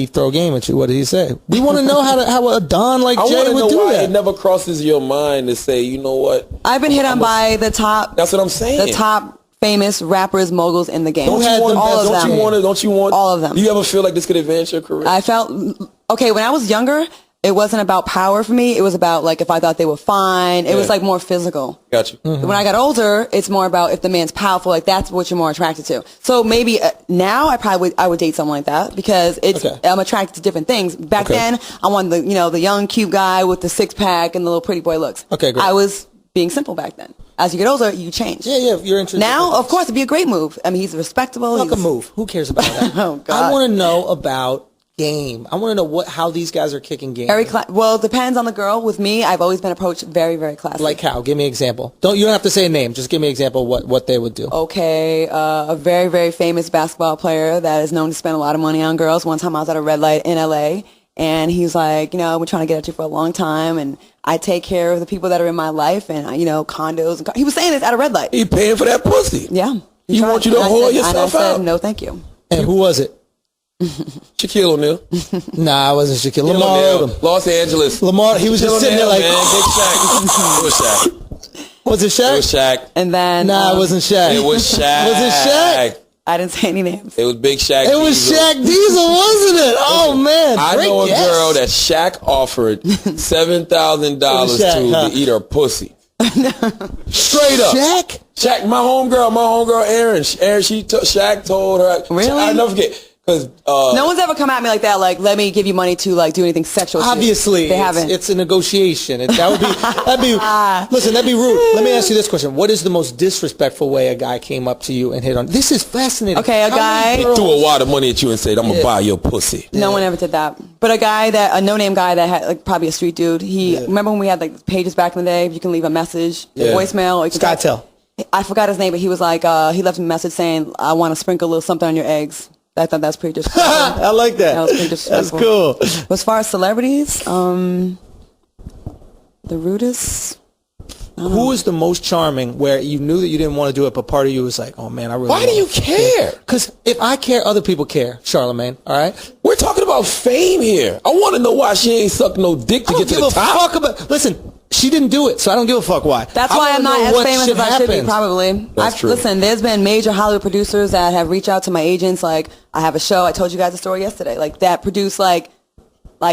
throw game at you? What did he say? We want to know how a Don like I Jay want to would know do why that. it never crosses your mind to say, you know what? I've been hit on by the top. That's what I'm saying. The top famous rappers, moguls in the game. Don't had you want? the all of Don't them. you want? All of them. Do you ever feel like this could advance your career? I felt okay when I was younger. It wasn't about power for me. It was about like if I thought they were fine. It was like more physical. Got you. Mm-hmm. When I got older, it's more about if the man's powerful. Like that's what you're more attracted to. So maybe now I would date someone like that because I'm attracted to different things. Back then, I wanted the young cute guy with the 6-pack and the little pretty boy looks. Okay, great. I was being simple back then. As you get older, you change. Yeah, you're interested. Now, of course, it'd be a great move. I mean, he's respectable. Fuck a move. Who cares about that? Oh, God. I want to know about game. I want to know how these guys are kicking game. Well, it depends on the girl. With me, I've always been approached very, very classy. Like how? Give me an example. You don't have to say a name. Just give me an example of what they would do. Okay, a very, very famous basketball player that is known to spend a lot of money on girls. One time I was at a red light in LA, and he's like, we're trying to get at you for a long time, and I take care of the people that are in my life, and condos. And he was saying this at a red light. He paying for that pussy. Yeah. He want you to whore yourself and I said, out. no, thank you. And who was it? Shaquille O'Neal. Nah, it wasn't Shaquille. Lamar wrote him. Los Angeles. Lamar, he was just sitting there like, man, big Shaq. It was Shaq. was it Shaq? It was Shaq. And then Nah, it wasn't Shaq. It was Shaq. Was it Shaq? I didn't say any names. It was Big Shaq. It was Diesel. Shaq Diesel, wasn't it? Oh man, I great know a guess. girl that Shaq offered $7,000 Shaq, to huh? eat her pussy. Straight up. Shaq? My homegirl, Erin. Shaq told her. Really? I'll never forget. Because No one's ever come at me like that. Like, let me give you money to do anything sexual. to you. Obviously, they haven't. It's a negotiation. That'd be rude. Let me ask you this question: what is the most disrespectful way a guy came up to you and hit on? This is fascinating. Okay, a guy threw a wad of money at you and said, "I'm gonna buy your pussy." No one ever did that. But a no-name guy that had probably a street dude. Remember when we had pages back in the day? You can leave a message, voicemail. Or you can Skytel. I forgot his name, but he was like, he left a message saying, "I want to sprinkle a little something on your eggs." I thought that's pretty disrespectful. I like that. That was pretty disrespectful. That's cool. As far as celebrities, the rudest. Who is the most charming where you knew that you didn't want to do it, but part of you was like, oh man, I really Why do you care? Because if I care, other people care, Charlamagne, all right? We're talking about fame here. I want to know why she ain't sucked no dick to I get don't to give the a top. fuck about. Listen, she didn't do it, so I don't give a fuck why. That's I why wanna I'm not know as what famous shit as I should be, happens. probably. That's true. Listen, there's been major Hollywood producers that have reached out to my agents. Like, I have a show. I told you guys the story yesterday. Like, that produced, like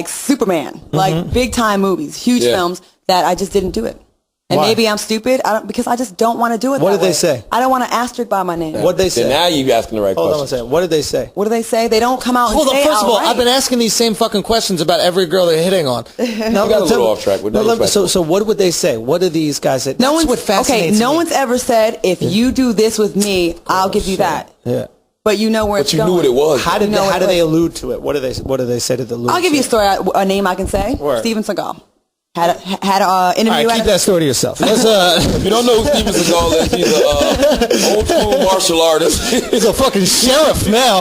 Superman. Like, big-time movies, huge films that I just didn't do it. And Why? maybe I'm stupid because I just don't want to do it What that did they way. say? I don't want an asterisk by my name. What did they say? Then now you asking the right Hold on a question. second. What did they say? What do they say? They don't come out Hold and on. say First of all, outright. I've been asking these same fucking questions about every girl they're hitting on. No, got a little off track with that. So what would they say? What do these guys say? No That's one's, what fascinates no me. one's ever said, if you do this with me, I'll give you that. Yeah. But you know where it's But you going. knew what it was. How did You know how what do it they was. allude to it? What do they say to the allude? I'll give you a to story, a name I can say. Word. Steven Segal. Had an interview. All right, keep that story to yourself. Let's, If you don't know who Steven Segal is, he's an old school martial artist. he's a fucking sheriff now.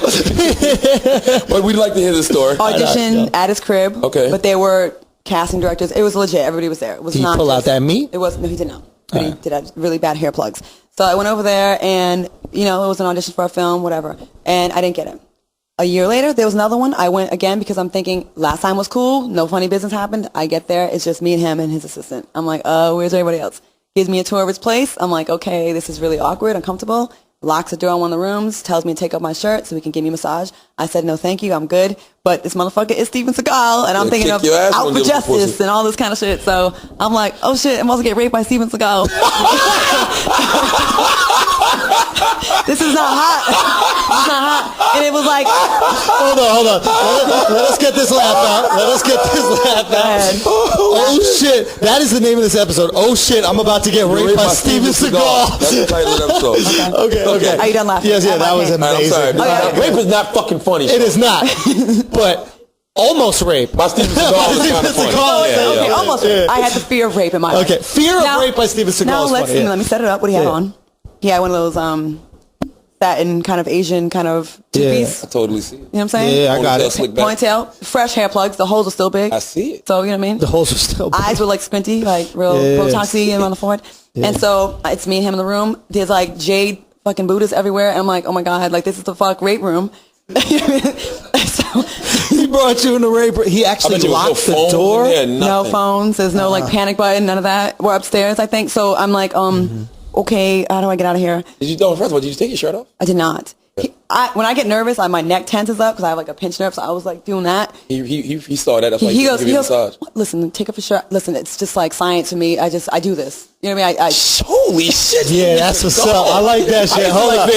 But we'd like to hear the story. Audition at his crib. Okay. But they were casting directors. It was legit. Everybody was there. It was Did he not pull out just- that meat? It was no, he did not. But he did have really bad hair plugs. So I went over there, and it was an audition for a film, whatever, and I didn't get it. A year later, there was another one. I went again because I'm thinking last time was cool. No funny business happened. I get there. It's just me and him and his assistant. I'm like, where's everybody else? Gives me a tour of his place. I'm like, okay, this is really awkward, uncomfortable. Locks the door on one of the rooms, tells me to take off my shirt so he can give me a massage. I said, no, thank you. I'm good. But this motherfucker is Steven Seagal, and I'm Yeah, thinking kick of your ass Out when for you give him Justice pussy. and all this kind of shit. So I'm like, oh shit, I'm about to get raped by Steven Seagal. this is not hot. This is not hot. And it was like, hold on. Let us get this laugh out. Oh shit! That is the name of this episode. Oh shit! I'm about to get raped by Steven Segal. That's the title of the episode. Okay. Are you done laughing? Yes, that was amazing. I'm sorry. Rape is not fucking funny. It is not. But almost rape. By Steven Segal is kind of funny. Okay, almost. I had the fear of rape in my life. Okay, fear of rape by Steven Segal. Now is funny. let me set it up. What do you have on? He had one of those satin kind of Asian kind of two-piece. I totally see it. You know what I'm saying? Yeah, I got it. Ponytail, fresh hair plugs. The holes are still big. I see it. So, you know what I mean? The holes are still big. Eyes were like squinty, like real Botoxy and on the forehead. Yeah. And so it's me and him in the room. There's like jade fucking Buddhas everywhere. And I'm like, oh my God, like this is the fuck rape room. So, he brought you in the rape. He actually locked the door. No phones. There's no like panic button. None of that. We're upstairs, I think. So I'm like, okay, how do I get out of here? First of all, did you take your shirt off? I did not. When I get nervous, my neck tenses up because I have like a pinched nerve. So I was like doing that. He saw that. That's why he goes, massage. listen, take off your shirt. Listen, it's just like science for me. I do this. You know what I mean? Holy shit. Yeah, that's what's up. I like that shit. Hold on.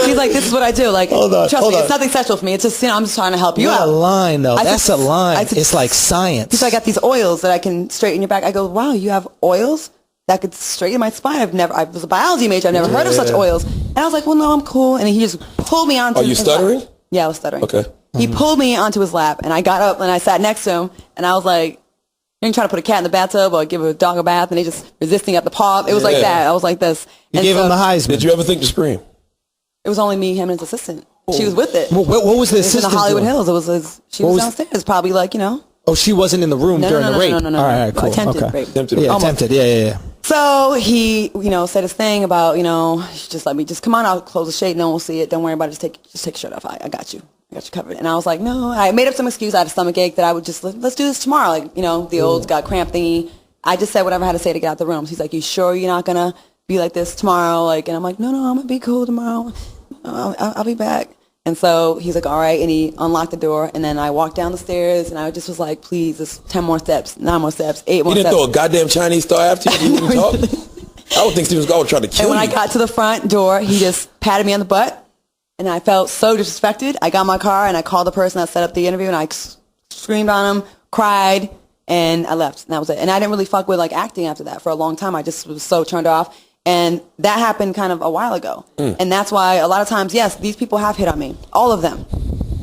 He's like, this is what I do. Like, trust me, it's nothing sexual for me. It's just, I'm just trying to help you out. That's a line, though. That's a line. It's like science. So I got these oils that I can straighten your back. I go, wow, you have oils that could straighten my spine. I was a biology major. I've never heard of such oils. And I was like, well, no, I'm cool. And he just pulled me onto. Are you stuttering? Lap. Yeah, I was stuttering. Okay. He pulled me onto his lap, and I got up and I sat next to him, and I was like, you ain't trying to put a cat in the bathtub or give a dog a bath, and they just resisting at the paw. It was like that. I was like this. You gave him the Heisman. Did you ever think to scream? It was only me, him, and his assistant. She was with it. What was the assistant in the Hollywood doing? Hills. She was downstairs, probably like, you know. Oh, she wasn't in the room during the rape? No. All right, cool. Attempted rape. Attempted. Yeah. So he, said his thing about, just let me, just come on, I'll close the shade, no one will see it. Don't worry about it. Just take your shirt off. I got you. I got you covered. And I was like, no. I made up some excuse. I had a stomach ache that I would just, let's do this tomorrow. Like, the old got cramp thingy. I just said whatever I had to say to get out the room. So he's like, you sure you're not going to be like this tomorrow? Like, and I'm like, no, I'm going to be cool tomorrow. I'll be back. And so he's like, all right. And he unlocked the door. And then I walked down the stairs and I just was like, please, just 10 more steps, 9 more steps, 8 more steps. You didn't throw a goddamn Chinese star after you? You didn't talk? I would think Steven Segal would try to kill you. And when I got to the front door, he just patted me on the butt. And I felt so disrespected. I got in my car and I called the person that set up the interview and I screamed on him, cried, and I left. And that was it. And I didn't really fuck with like acting after that for a long time. I just was so turned off. And that happened kind of a while ago. And that's why a lot of times, yes, these people have hit on me. All of them.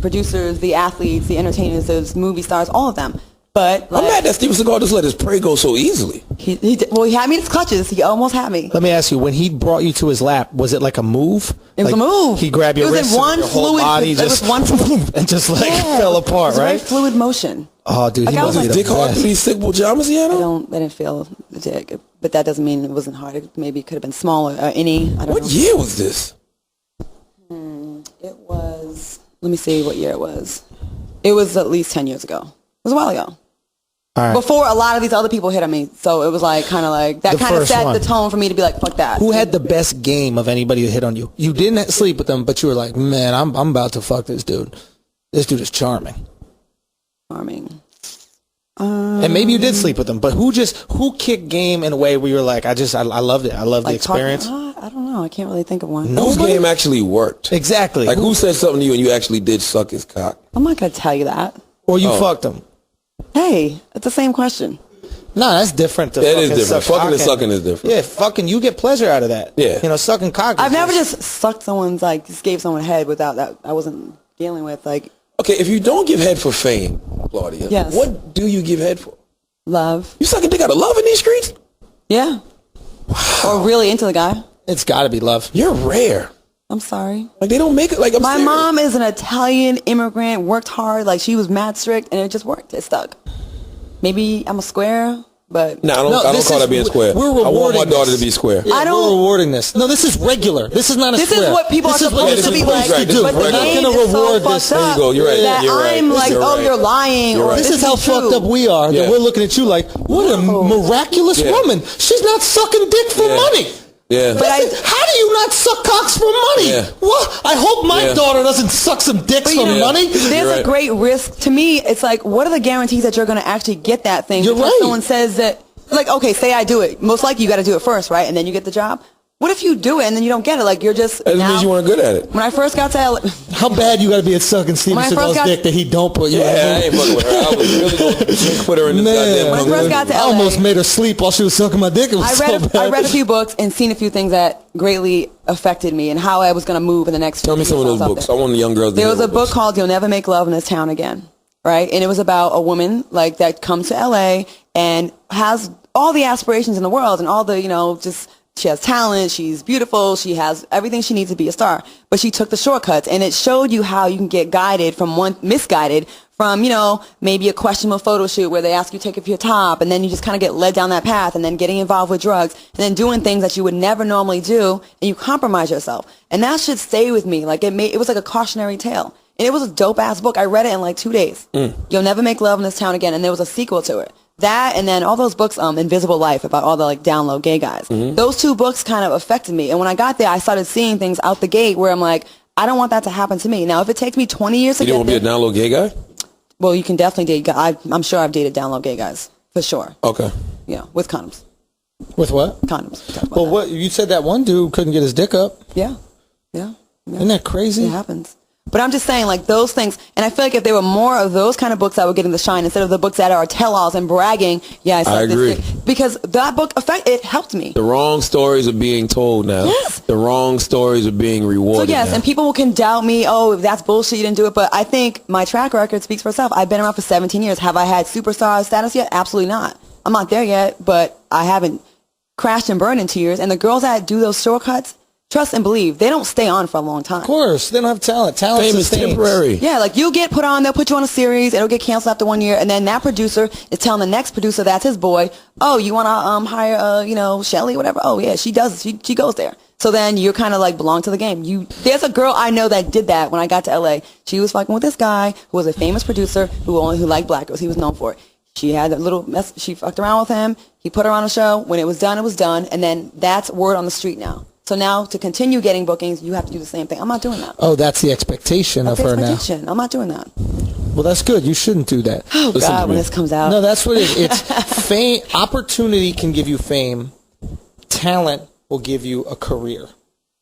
Producers, the athletes, the entertainers, the movie stars, all of them. But like, I'm mad that Steven Segal just let his prey go so easily. He had me in his clutches. He almost had me. Let me ask you, when he brought you to his lap, was it like a move? It was a move. He grabbed your wrist, your whole body just and just like fell apart, it was right? A very fluid motion. Oh, dude, he was his dick hard through these sick pajamas he had on? I didn't feel the dick, but that doesn't mean it wasn't hard. Maybe it could have been smaller or any. I don't know. What year was this? It was. Let me see what year it was. It was at least 10 years ago. It was a while ago. All right. Before a lot of these other people hit on me, so it was like kind of like that. Kind of set the tone for me to be like, "Fuck that." Who had the best game of anybody who hit on you? You didn't sleep with them, but you were like, "Man, I'm about to fuck this dude. This dude is charming." Charming. And maybe you did sleep with them, but who kicked game in a way where you were like, I loved it. I loved the experience. I don't know. I can't really think of one. Whose game actually worked? Exactly. Like who said something to you and you actually did suck his cock? I'm not gonna tell you that. Or you fucked him. Hey, it's the same question. No, that's different. That is different. Fucking and sucking is different. Yeah, fucking, you get pleasure out of that. Yeah. Sucking cock. I've never just sucked someone's, like, just gave someone head without that. I wasn't dealing with, like. Okay, if you don't give head for fame, Claudia, yes. What do you give head for? Love. You sucking dick out of love in these streets? Yeah. Wow. Or really into the guy. It's got to be love. You're rare. I'm sorry. Like, they don't make it, like, I'm My serious. mom is an Italian immigrant, worked hard, like, she was mad strict, and it just worked. It stuck. Maybe I'm a square, but... I don't call that being square. We're rewarding I want my daughter to be square. Yeah, we're rewarding this. No, this is regular. This is not a square. This is what people are supposed to be like. But the game is so fucked up. There you go. You're right. That I'm like, oh, you're lying. Or this is how fucked up we are. That we're looking at you like, what a miraculous woman. She's not sucking dick for money. Yeah. But how do you not suck cocks for money? Yeah. What? I hope my daughter doesn't suck some dicks for money. There's a great risk. To me, it's like, what are the guarantees that you're going to actually get that thing? You're because right. someone says that like, okay, say I do it. Most likely you got to do it first, right? And then you get the job. What if you do it and then you don't get it? Like, you're just That means you weren't good at it. When I first got to LA, How bad you got to be at sucking Steven Seagal's dick that he don't put you Yeah, I in? ain't fucking with her. I was really going to put her in this goddamn When I first got to I LA, almost made her sleep while she was sucking my dick. It was so bad. I read a few books and seen a few things that greatly affected me and how I was going to move in the next. Tell me some of those books. I want the young girls to There hear was a those book books. called "You'll Never Make Love in This Town Again," right? And it was about a woman like that comes to LA and has all the aspirations in the world and all the, just she has talent, she's beautiful, she has everything she needs to be a star, but she took the shortcuts, and it showed you how you can get misguided from, maybe a questionable photo shoot where they ask you to take off your top, and then you just kind of get led down that path, and then getting involved with drugs, and then doing things that you would never normally do, and you compromise yourself. And that should stay with me. Like, it was like a cautionary tale. And it was a dope-ass book. I read it in like 2 days. You'll Never Make Love in This Town Again, and there was a sequel to it. That, and then all those books, Invisible Life, about all the like down low gay guys. Those two books kind of affected me. And when I got there, I started seeing things out the gate where I'm like, I don't want that to happen to me. Now, if it takes me 20 years to You get don't want to be a there, down low gay guy? well, you can definitely date. I'm sure I've dated down low gay guys for sure. Okay. With condoms. With what? Condoms. We talked about Well, that. what you said that one dude couldn't get his dick up. Yeah. Isn't that crazy? It happens. But I'm just saying, like, those things, and I feel like if there were more of those kind of books that were getting the shine instead of the books that are tell-alls and bragging, I agree. Because that book, it helped me. The wrong stories are being told now. Yes. The wrong stories are being So rewarded yes, now. and people can doubt me, oh, that's bullshit, you didn't do it, but I think my track record speaks for itself. I've been around for 17 years. Have I had superstar status yet? Absolutely not. I'm not there yet, but I haven't crashed and burned in 2 years, and the girls that do those shortcuts, trust and believe, they don't stay on for a long time. Of course, they don't have talent. Talent Fame is sustains. temporary. Yeah, like you get put on, they'll put you on a series, it'll get canceled after 1 year, and then that producer is telling the next producer that's his boy, oh, you want to hire, Shelly, whatever. Oh yeah, she does. She goes there. So then you're kind of like belong to the game. There's a girl I know that did that when I got to LA. She was fucking with this guy who was a famous producer who liked black girls. He was known for it. She had a little mess. She fucked around with him. He put her on a show. When it was done, it was done. And then that's word on the street now. So now to continue getting bookings, you have to do the same thing. I'm not doing that. Oh, that's the expectation That's of the her expectation. I'm not doing that. now. Well, that's good. You shouldn't do that. Oh, Listen to God, when me. this comes out. No, that's what it is. It's fame. Opportunity can give you fame. Talent will give you a career.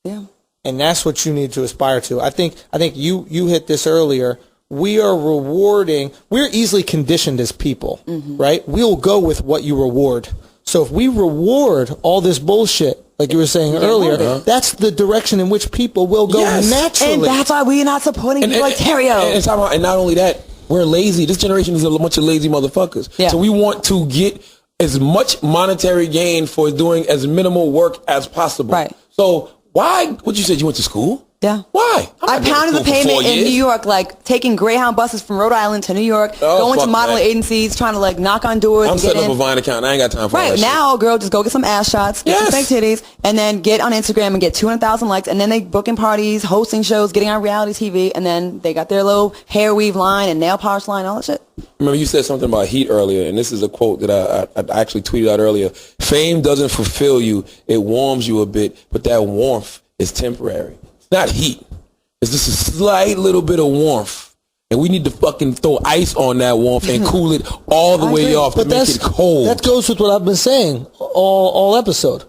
Yeah. And that's what you need to aspire to. I think you hit this earlier. We're easily conditioned as people, right? We'll go with what you reward. So if we reward all this bullshit, like you were saying earlier, that's the direction in which people will go Yes. naturally. And that's why we're not supporting people like Terrio. And not only that, we're lazy. This generation is a bunch of lazy motherfuckers. Yeah. So we want to get as much monetary gain for doing as minimal work as possible. Right. So why, what you said, you went to school? Yeah. Why? I pounded the pavement in New York, like taking Greyhound buses from Rhode Island to New York, going to fuck modeling that. agencies, trying to like knock on doors. I'm and get setting up in. a Vine account. I ain't got time for all Right that now, girl, just go get some ass shots, get some fake Yes. titties, and then get on Instagram and get 200,000 likes, and then they booking parties, hosting shows, getting on reality TV, and then they got their little hair weave line and nail polish line, all that shit. Remember, you said something about heat earlier, and this is a quote that I actually tweeted out earlier. Fame doesn't fulfill you. It warms you a bit, but that warmth is temporary. It's not heat. It's just a slight little bit of warmth. And we need to fucking throw ice on that warmth and cool it all the way agree. off to make it cold. That goes with what I've been saying all episode,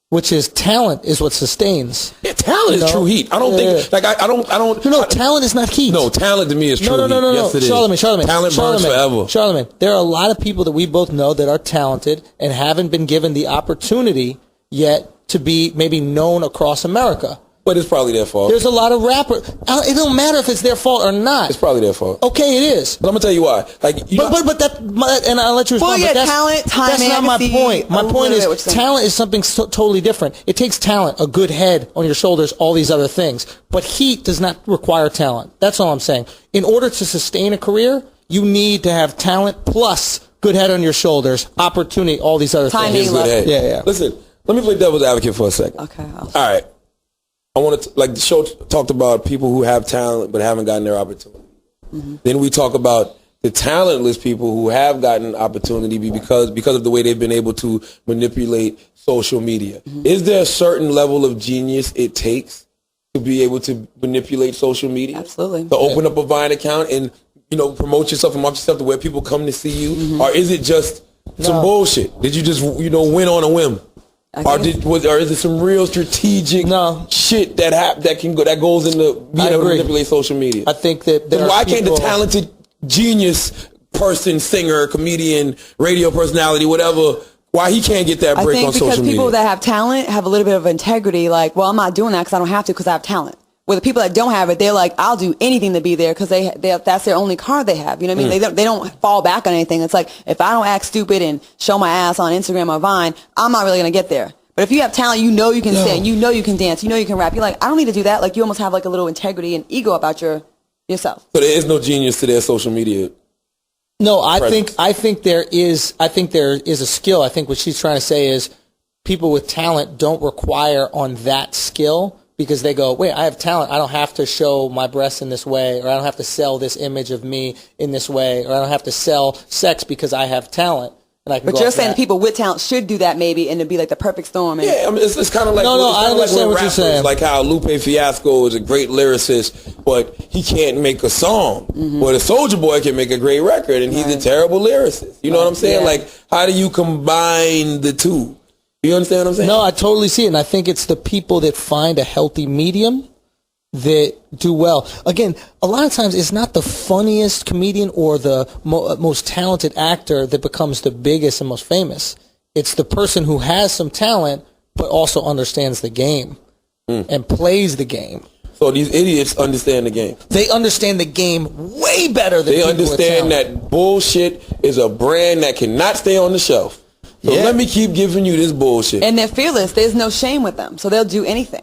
which is talent is what sustains. Yeah, talent is true heat. I don't think, like, I don't. No, talent is not heat. No, talent to me is true No. heat. Yes, it is. Charlamagne. Talent burns forever. Charlamagne, there are a lot of people that we both know that are talented and haven't been given the opportunity yet to be maybe known across America. But it's probably their fault. There's a lot of rappers. It don't matter if it's their fault or not. It's probably their fault. Okay, it is. But I'm gonna tell you why. Like, And I'll let you respond. Well, yeah, but that's, talent, timing, that's not I my can see point. My a point little bit what you're is saying. talent is something totally different. It takes talent, a good head on your shoulders, all these other things. But heat does not require talent. That's all I'm saying. In order to sustain a career, you need to have talent plus good head on your shoulders, opportunity, all these other Timing, things. Here's good head. Yeah. Listen, let me play devil's advocate for a second. Okay. All right. I want to, like the show talked about people who have talent but haven't gotten their opportunity. Then we talk about the talentless people who have gotten opportunity because of the way they've been able to manipulate social media. Is there a certain level of genius it takes to be able to manipulate social media? Absolutely. To open up a Vine account and, promote yourself and market yourself to where people come to see you? Or is it just some bullshit? Did you just win on a whim? Or is it some real strategic shit that goes into being able to manipulate social media? I think that why can't the talented genius person, singer, comedian, radio personality, whatever, why he can't get that break on social media? Because people that have talent have a little bit of integrity. Like, well, I'm not doing that because I don't have to because I have talent. Where the people that don't have it, they're like, I'll do anything to be there because that's their only card they have. You know what I mean? They don't fall back on anything. It's like, if I don't act stupid and show my ass on Instagram or Vine, I'm not really going to get there. But if you have talent, you know you can sing, you know you can dance, you know you can rap. You're like, I don't need to do that. Like, you almost have like a little integrity and ego about yourself. So there is no genius to their social media. No, I think there is a skill. I think what she's trying to say is people with talent don't require on that skill. Because they go, wait, I have talent. I don't have to show my breasts in this way, or I don't have to sell this image of me in this way, or I don't have to sell sex because I have talent. And I can but you're saying people with talent should do that maybe, and it'd be like the perfect storm. And yeah, I mean, it's kind of like I understand what you're saying. Like how Lupe Fiasco is a great lyricist, but he can't make a song. But a Soulja Boy can make a great record, and he's a terrible lyricist. You know what I'm saying? Yeah. Like, how do you combine the two? You understand what I'm saying? No, I totally see it, and I think it's the people that find a healthy medium that do well. Again, a lot of times it's not the funniest comedian or the most talented actor that becomes the biggest and most famous. It's the person who has some talent but also understands the game and plays the game. So these idiots understand the game. They understand the game way better than people with understand talent. that bullshit is a brand that cannot stay on the shelf. So let me keep giving you this bullshit. And they're fearless. There's no shame with them. So they'll do anything.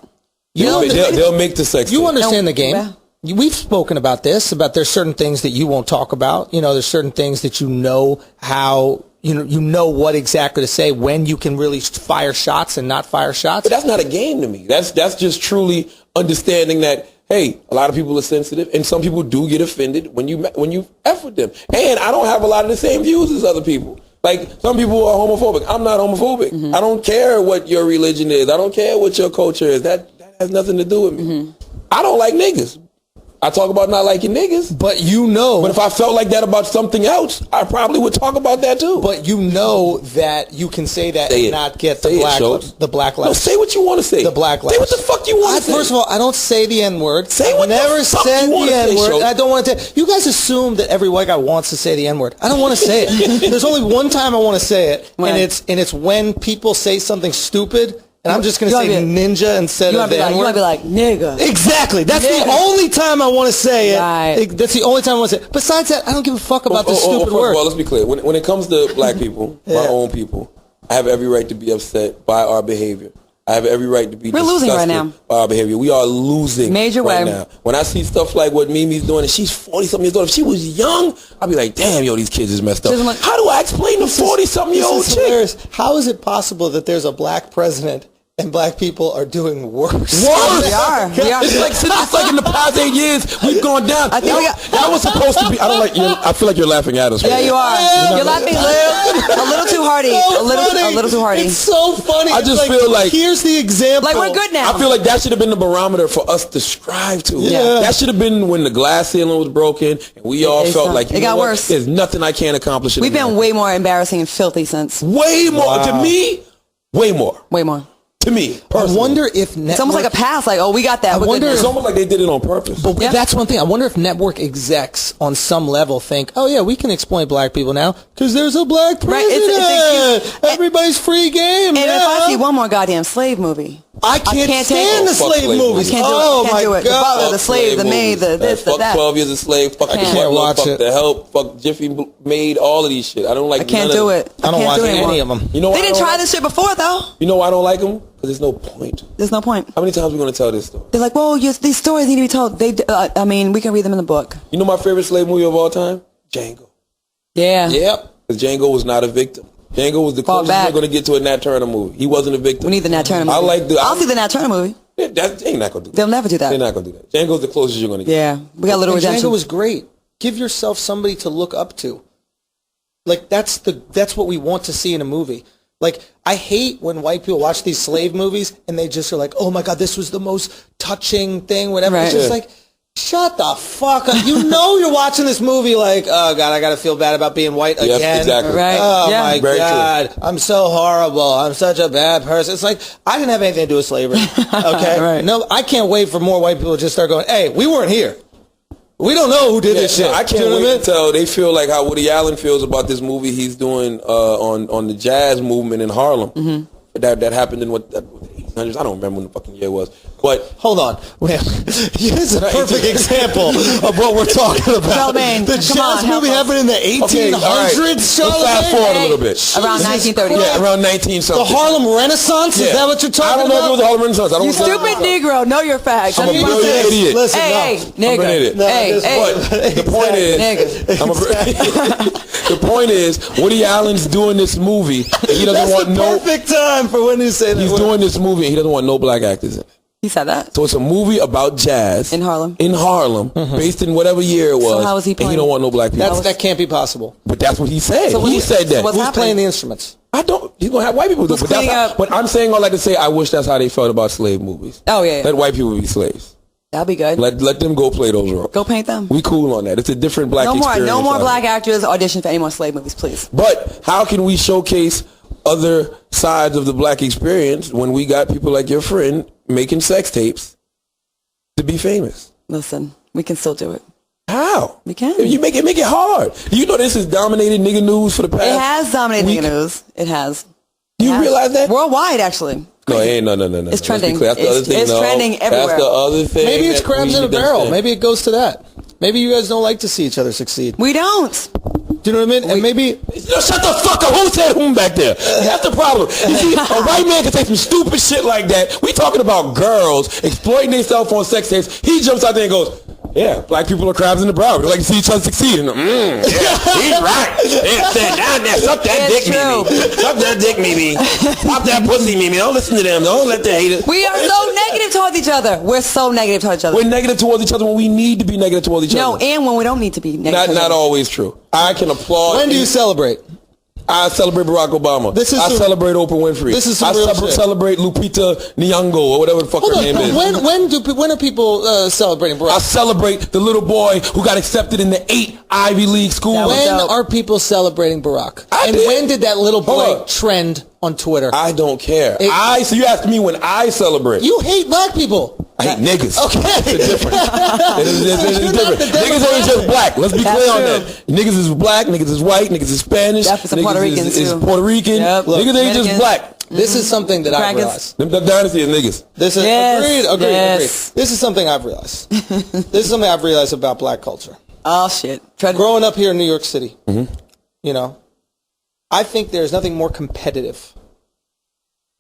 They'll make the sex. You understand the game. Yeah. We've spoken about this, about there's certain things that you won't talk about. You know, there's certain things that you know how, you know what exactly to say, when you can really fire shots and not fire shots. But that's not a game to me. That's just truly understanding that, hey, a lot of people are sensitive, and some people do get offended when you F with them. And I don't have a lot of the same views as other people. Like, some people are homophobic. I'm not homophobic. I don't care what your religion is. I don't care what your culture is. That has nothing to do with me. I don't like niggas. I talk about not liking niggas. But you know. But if I felt like that about something else, I probably would talk about that too. But you know that you can say that and not get the black No, say what you want to say. The black Say what the fuck you want to say. First of all, I don't say the N-word. Say what never the fuck said you want the to say, N-word. Schulz. I don't want to. You guys assume that every white guy wants to say the N-word. I don't want to say it. There's only one time I want to say it, and it's when people say something stupid. And I'm just going to say ninja instead of the N-word. You might be like, nigga. Exactly. That's the only time I want to say it. Right. That's the only time I want to say it. Besides that, I don't give a fuck about the stupid word. Well, let's be clear. When it comes to black people, my own people, I have every right to be upset by our behavior. I have every right to be We're losing right now. By our behavior. We are losing Major right way. now. When I see stuff like what Mimi's doing, and she's 40-something years old, if she was young, I'd be like, damn, these kids is messed up. Like, how do I explain to 40-something-year-old chick? Hilarious. How is it possible that there's a black president and black people are doing worse? We are. It's like in the past 8 years, we've gone down. I think that was supposed to be. I feel like you're laughing at us. Yeah, you are. You're laughing a little too hardy. So a little too hardy. It's so funny. I just feel like here's the example. Like, we're good now. I feel like that should have been the barometer for us to strive to. Yeah. That should have been when the glass ceiling was broken and we all felt like, it got worse. There's nothing I can't accomplish. We've been way more embarrassing and filthy since. Way more. To me, way more. Way more. To me, I personally. wonder if it's almost like a pass. Like, oh, we got that. It's almost like they did it on purpose. But that's one thing. I wonder if network execs on some level think, oh yeah, we can exploit black people now because there's a black president. Everybody's free game. And if I see one more goddamn slave movie, I can't stand the slave movies. I can't do it. Oh can't my do it. God. The butler, the slave, the maid, the this, the that. Fuck 12 Years a Slave. Fuck the can't watch fuck it. The Help. Fuck Jiffy Made. All of these shit. I don't like. I can't do it. I don't watch any of them. You know they didn't try this shit before though. You know why I don't like them? Because there's no point. There's no point. How many times are we going to tell this story? They're like, well, these stories need to be told. I mean, we can read them in the book. You know my favorite slave movie of all time? Django. Yeah. Yep. Because Django was not a victim. Django was the closest we're going to get to a Nat Turner movie. He wasn't a victim. We need the Nat Turner movie. I'll see the Nat Turner movie. Yeah, they ain't not going to do that. They'll never do that. They're not going to do that. Django's the closest you're going to get. Yeah. We got a little redemption. Django was great. Give yourself somebody to look up to. Like, that's what we want to see in a movie. Like, I hate when white people watch these slave movies and they just are like, oh my God, this was the most touching thing, whatever. Right. It's just like, Shut the fuck up. You know you're watching this movie like, oh, God, I got to feel bad about being white again. Yes, exactly. Right. Oh, Yeah. my Very God. I'm so horrible. I'm such a bad person. It's like, I didn't have anything to do with slavery. Okay? Right. No, I can't wait for more white people to just start going, hey, we weren't here. We don't know who did this shit. I can't wait until they feel like how Woody Allen feels about this movie he's doing on the jazz movement in Harlem. Mm-hmm. That happened in what the 800s. I don't remember when the fucking year was. But hold on. Here's a perfect example of what we're talking about. Charlamagne, the jazz movie happened in the 1800s. Let's fast forward a little bit. Around 1930. Yeah, around 19 something. The Harlem Renaissance? Is that what you're talking about? I don't know if it was the Harlem Renaissance. I don't You stupid Negro. Know your facts. I'm a brilliant idiot. Listen, Hey, I'm an idiot. Hey, But the point is, the point is, Woody Allen's doing this movie. And he doesn't want no. Perfect time for when you say that. He's doing this movie and he doesn't want no black actors in it. He said that. So it's a movie about jazz In Harlem. based in whatever year it was. So how is he And he playing? don't want no black people. That can't be possible. But that's what he said. So He said that. so what's Who's happening? playing the instruments? I don't. He's gonna have white people do it. Who's But, cleaning up? but I'm saying all that to say, I wish that's how they felt about slave movies. Oh, yeah. Let white people be slaves. That'll be good. Let them go play those roles. Go paint them. We cool on that. It's a different black No more experience. black actors audition for any more slave movies, please. But how can we showcase other sides of the black experience when we got people like your friend making sex tapes to be famous? Listen, we can still do it. How? We can. You make it hard. You know this has dominated nigga news for the past. It has dominated week. nigga news. It has. Do you realize that? Worldwide, actually. No, it ain't no. It's Let's be trending. clear. That's the other thing. It's trending everywhere. That's the other thing. Maybe it's that crabs we in a need to barrel. understand. Maybe it goes to that. Maybe you guys don't like to see each other succeed. We don't. Do you know what I mean? And maybe... Shut the fuck up. Who said whom back there? That's the problem. You see, a white man can say some stupid shit like that. We talking about girls exploiting themselves on sex tapes. He jumps out there and goes, yeah, black people are crabs in the barrel. They like to see each other succeed. And, yeah, he's right. Yeah, stand down there. Suck that It's dick, true. Mimi. Suck that dick, Mimi. Pop that pussy, Mimi. Don't listen to them. Don't let the haters. We are so negative towards each other. We're so negative towards each other. We're negative towards each other when we need to be negative towards each No, other. and when we don't need to be negative. Not always true. I can applaud. When do you celebrate? I celebrate Barack Obama. I celebrate Oprah Winfrey. This is some real shit. Celebrate Lupita Nyong'o or whatever the fuck her name is. When are people celebrating Barack? I celebrate the little boy who got accepted in the 8 Ivy League schools. When are people celebrating Barack? When did that little boy trend on Twitter? I don't care. So you asked me when I celebrate. You hate black people. I hate niggas. Okay. It's different. It's different. Niggas ain't just black. Let's be clear on that. Niggas is black, niggas is white, niggas is Spanish, Definitely niggas Puerto Rican is too. Puerto Rican. Yep. Niggas ain't just black. This is something that I've Crackers. realized. The dynasty is niggas. This is Yes. agreed. Yes. This is something I've realized. This is something I've realized about black culture. Oh, shit. Growing up here in New York City, you know, I think there's nothing more competitive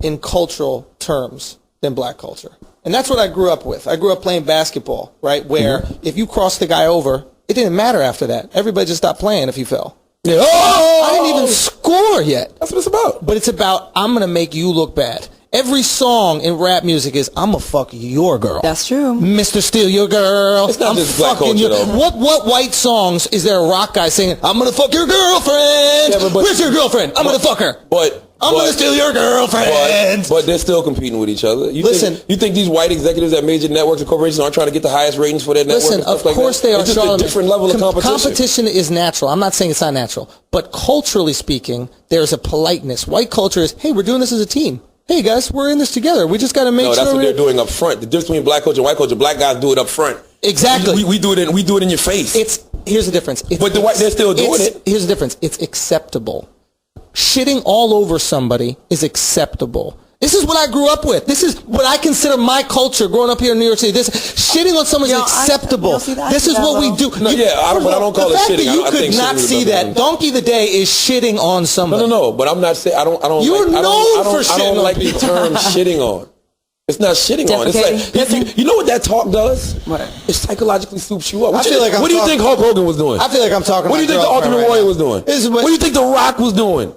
in cultural terms than black culture. And that's what I grew up with. I grew up playing basketball, right? Where if you crossed the guy over, it didn't matter after that. Everybody just stopped playing if you fell. Yeah. I didn't even score yet. That's what it's about. But it's about, I'm going to make you look bad. Every song in rap music is, I'm going to fuck your girl. That's true. Mr. Steal Your Girl. It's not I'm just black fucking culture, your... though. What white songs is there a rock guy singing, I'm going to fuck your girlfriend? Yeah, but- Where's your girlfriend? I'm going to fuck her. I'm going to steal your girlfriend. But they're still competing with each other. You think these white executives at major networks and corporations aren't trying to get the highest ratings for their network? Listen, and stuff of like course that? they are. It's just a different level of competition. Competition is natural. I'm not saying it's not natural. But culturally speaking, there's a politeness. White culture is, hey, we're doing this as a team. Hey, guys, we're in this together. We just got to make sure. No, that's what they're doing up front. The difference between black culture and white culture, black guys do it up front. Exactly. We do it in your face. Here's the difference. But the white, they're still doing it. Here's the difference. It's acceptable. Shitting all over somebody is acceptable. This is what I grew up with. This is what I consider my culture growing up here in New York City. This shitting on someone is acceptable. This is what we do. No, but I don't call it shitting. You could not see that. Donkey of the Day is shitting on somebody. No. But I'm not saying I don't. You're known for shitting on people. I don't like the term shitting on. It's not shitting on. It's like you know what that talk does? What? It psychologically soups you up. What do you think Hulk Hogan was doing? I feel like I'm talking. What do you think the Ultimate Warrior was doing? What do you think The Rock was doing?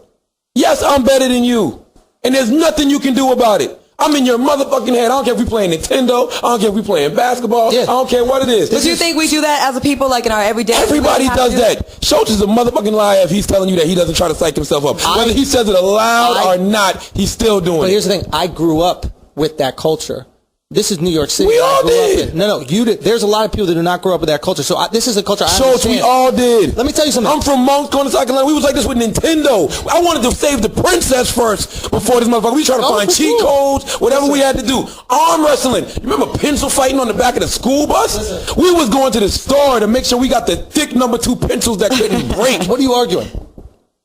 Yes, I'm better than you, and there's nothing you can do about it. I'm in your motherfucking head. I don't care if we playing Nintendo. I don't care if we playing basketball. I don't care what it is. But you think we do that as a people, like in our everyday? Everybody does that. Schulz is a motherfucking liar if he's telling you that he doesn't try to psych himself up. Whether he says it aloud or not, he's still doing it. But here's the thing. I grew up with that culture. This is New York City. We all did. No, you did. There's a lot of people that do not grow up with that culture. So this is a culture I Schulz, we understand. all did. Let me tell you something. I'm from Mount Carolina, South Carolina. We was like this with Nintendo. I wanted to save the princess first before this motherfucker. We tried to find cheat codes, whatever we had to do. Arm wrestling. You remember pencil fighting on the back of the school bus? We was going to the store to make sure we got the thick number 2 pencils that couldn't break. What are you arguing?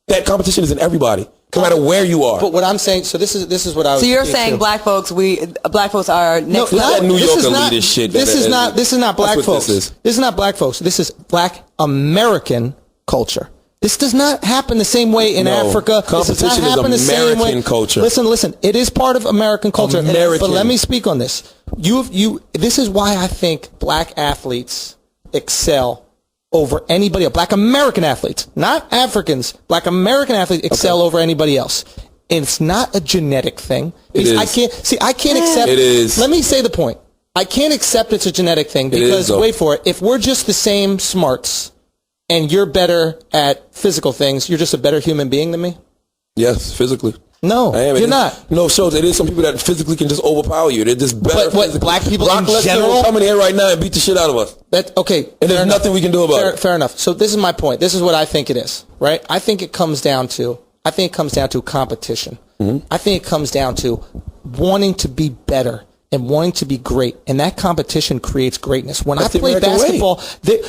That competition is in everybody, no matter where you are. But what I'm saying, so this is what I was. So you're saying black folks are next No, that level. New this Yorker is not, elitist shit. This is not black that's what folks. this is. This is not black folks. This is black American culture. This does not happen the same way in No. Africa. This does not Competition is happen the same way. American culture. Listen. It is part of American culture. American. But let me speak on this. This is why I think black athletes excel over anybody else. Black American athletes, not Africans. Black American athletes excel over anybody else. And it's not a genetic thing. It is. I can't accept. It is. Let me say the point. I can't accept it's a genetic thing because, wait for it, if we're just the same smarts and you're better at physical things, you're just a better human being than me? Yes, physically. No, I am. you're not. No, Schulz, it is some people that physically can just overpower you. They're just better. But what, physically. black people Brock in Lesnar general? will come in here right now and beat the shit out of us. Okay. And there's nothing we can do about it. Fair enough. So this is my point. This is what I think it is, right? I think it comes down to competition. Mm-hmm. I think it comes down to wanting to be better and wanting to be great, and that competition creates greatness. When That's I play the American basketball,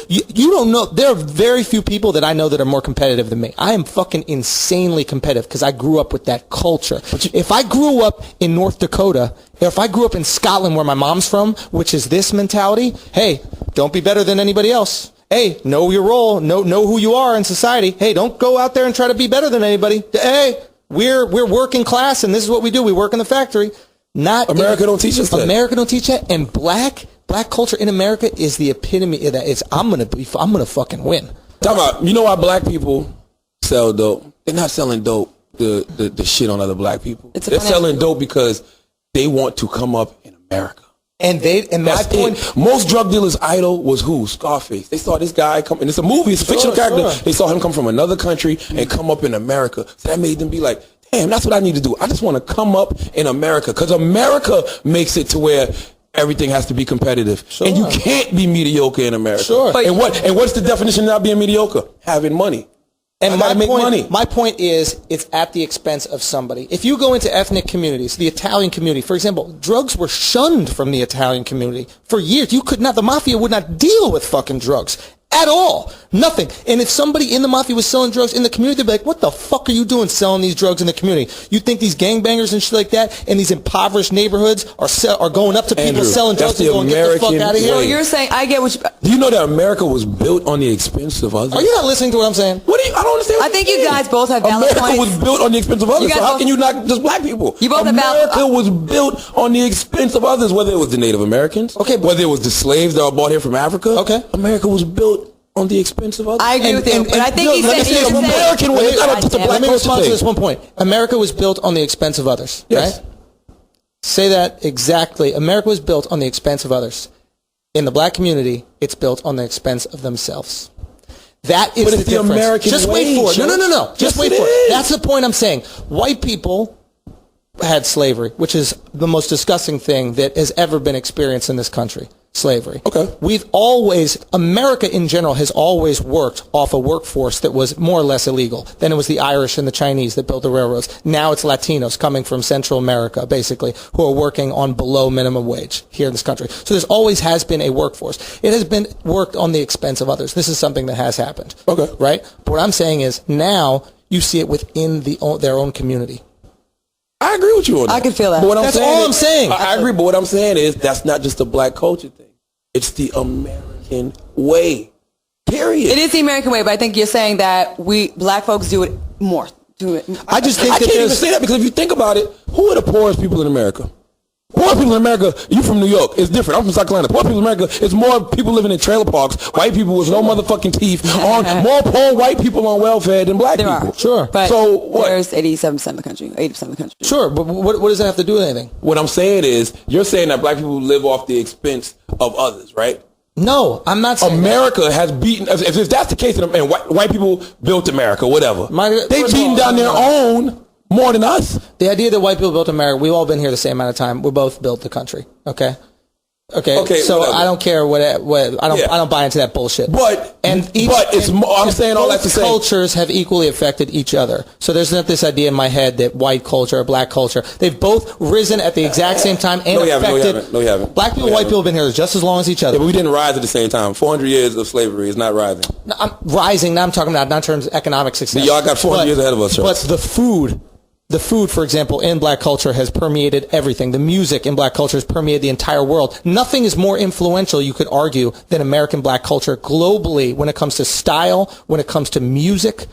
you don't know. There are very few people that I know that are more competitive than me. I am fucking insanely competitive because I grew up with that culture. If I grew up in North Dakota, or if I grew up in Scotland where my mom's from, which is this mentality, hey, don't be better than anybody else. Hey, know your role, know who you are in society. Hey, don't go out there and try to be better than anybody. Hey, we're working class, and this is what we do. We work in the factory. America don't teach us that. America don't teach that, and black culture in America is the epitome of that. It's I'm gonna fucking win. Talk about, you know why black people sell dope? They're not selling dope the shit on other black people. They're selling dope because they want to come up in America. And my point, most drug dealers' idol was who? Scarface. They saw this guy come, and it's a movie, it's a fictional character. They saw him come from another country and come up in America. So that made them be like, damn, that's what I need to do. I just want to come up in America because America makes it to where everything has to be competitive, and you can't be mediocre in America. And what's the definition of not being mediocre? Having money. And my point is, it's at the expense of somebody. If you go into ethnic communities, the Italian community, for example, drugs were shunned from the Italian community for years. The mafia would not deal with fucking drugs at all. Nothing. And if somebody in the mafia was selling drugs in the community, they'd be like, what the fuck are you doing selling these drugs in the community? You think these gangbangers and shit like that in these impoverished neighborhoods are going up to people selling drugs and going, get the fuck out of here? So you're saying, I get what you... Do you know that America was built on the expense of others? Are you not listening to what I'm saying? I don't understand. I think you guys both have valid America points. was built on the expense of others. So how can you not just black people? You both have America was built on the expense of others, whether it was the Native Americans, whether it was the slaves that were brought here from Africa. America was built on the expense of others. I agree with you, but I think let me respond to this one point. America was built on the expense of others, right? Say that exactly. America was built on the expense of others. In the black community, it's built on the expense of themselves. That is the difference. American Just wait for it. No. Just wait for it. That's the point I'm saying. White people had slavery, which is the most disgusting thing that has ever been experienced in this country. Slavery. America in general has always worked off a workforce that was more or less illegal. Then it was the Irish and the Chinese that built the railroads. Now it's Latinos coming from Central America, basically, who are working on below minimum wage here in this country. So there's always has been a workforce. It has been worked on the expense of others. This is something that has happened. Right? But what I'm saying is now you see it within their own community. I agree with you on that. I can feel that. But That's all I'm saying. I agree, but what I'm saying is that's not just a black culture thing. It's the American way. Period. It is the American way, but I think you're saying that we black folks do it more. I just think I can't even say that because if you think about it, who are the poorest people in America? Poor people in America, you from New York, it's different. I'm from South Carolina. Poor people in America, it's more people living in trailer parks, white people with no motherfucking teeth, more poor white people on welfare than black people. But so what? There's 87% of the country, 80% of the country. But what does that have to do with anything? What I'm saying is, you're saying that black people live off the expense of others, right? No, I'm not saying America has beaten, if that's the case, and white people built America, whatever. They've beaten down their own more than us. The idea that white people built America, we've all been here the same amount of time. We both built the country. Okay. So whatever. I don't care what I don't buy into that bullshit. But I'm saying all that to say cultures have equally affected each other. So there's not this idea in my head that white culture or black culture, they've both risen at the exact same time and affected. No, you haven't. Black people, white people have been here just as long as each other. Yeah, but we didn't rise at the same time. 400 years of slavery is not rising. No, I'm rising. Now I'm talking about not in terms of economic success. Y'all got 400 years ahead of us, Charles. But the food, for example, in black culture has permeated everything. The music in black culture has permeated the entire world. Nothing is more influential, you could argue, than American black culture globally when it comes to style, when it comes to music.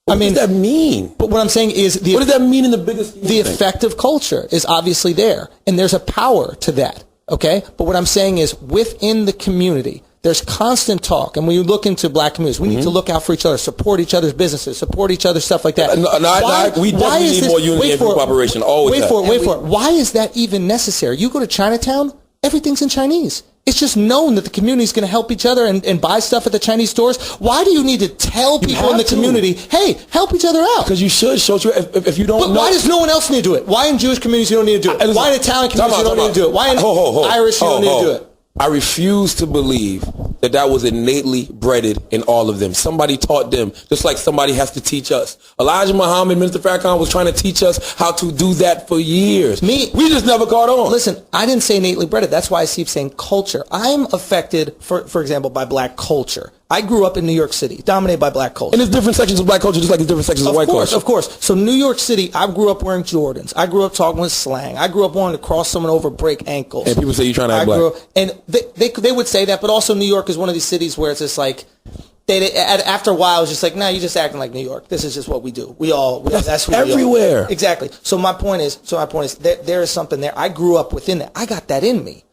What does that mean? But what I'm saying is... what does that mean in the biggest... The effect of culture is obviously there, and there's a power to that, okay? But what I'm saying is within the community... There's constant talk, and when you look into black communities, we need to look out for each other, support each other's businesses, support each other's stuff like that. We definitely need more unity and cooperation. Wait for it. Why is that even necessary? You go to Chinatown, everything's in Chinese. It's just known that the community is going to help each other and buy stuff at the Chinese stores. Why do you need to tell people in the community, hey, help each other out? Because you should show if you don't know. But why does no one else need to do it? Why in Jewish communities you don't need to do it? Why in Italian communities you don't need to do it? Why in Irish you don't need to do it? I refuse to believe that was innately bred in all of them. Somebody taught them, just like somebody has to teach us. Elijah Muhammad, Minister Farrakhan was trying to teach us how to do that for years. We just never caught on. Listen, I didn't say innately bred. That's why I keep saying culture. I'm affected, for example, by black culture. I grew up in New York City, dominated by black culture. And there's different sections of black culture, just like there's different sections of white culture. Of course. So New York City, I grew up wearing Jordans. I grew up talking with slang. I grew up wanting to cross someone over, break ankles. And people say you're trying to act black. And they would say that, but also New York is one of these cities where it's just like, after a while, it's just like, nah, you're just acting like New York. This is just what we do. That's who everywhere. We are. Exactly. So my point is, there is something there. I grew up within that. I got that in me.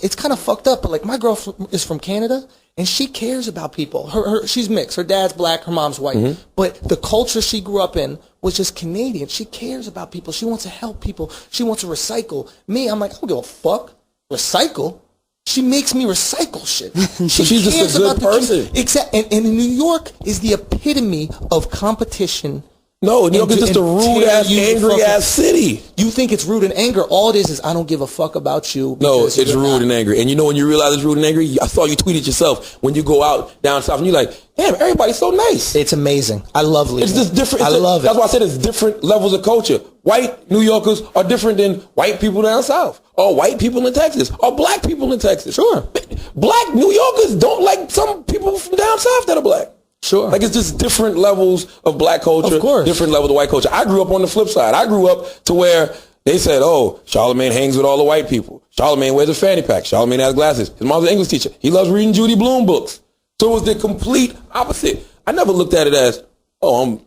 It's kind of fucked up, but like my girl is from Canada. And she cares about people. She's mixed. Her dad's black, her mom's white. Mm-hmm. But the culture she grew up in was just Canadian. She cares about people. She wants to help people. She wants to recycle. Me, I'm like, I don't give a fuck. Recycle? She makes me recycle shit. She's just a good person. Exactly. And New York is the epitome of competition. No, New York is just a rude-ass, angry-ass city. You think it's rude and anger. All it is I don't give a fuck about you. No, it's rude and angry. And you know when you realize it's rude and angry? I saw you tweet it yourself when you go out down south and you're like, damn, everybody's so nice. It's amazing. I love leaving. It's just different. I love it. That's why I said it's different levels of culture. White New Yorkers are different than white people down south, or white people in Texas, or black people in Texas. Sure. Black New Yorkers don't like some people from down south that are black. Sure. Like it's just different levels of black culture, of course. Different levels of white culture. I grew up on the flip side. I grew up to where they said, oh, Charlamagne hangs with all the white people. Charlamagne wears a fanny pack. Charlamagne has glasses. His mom's an English teacher. He loves reading Judy Blume books. So it was the complete opposite. I never looked at it as, oh, I'm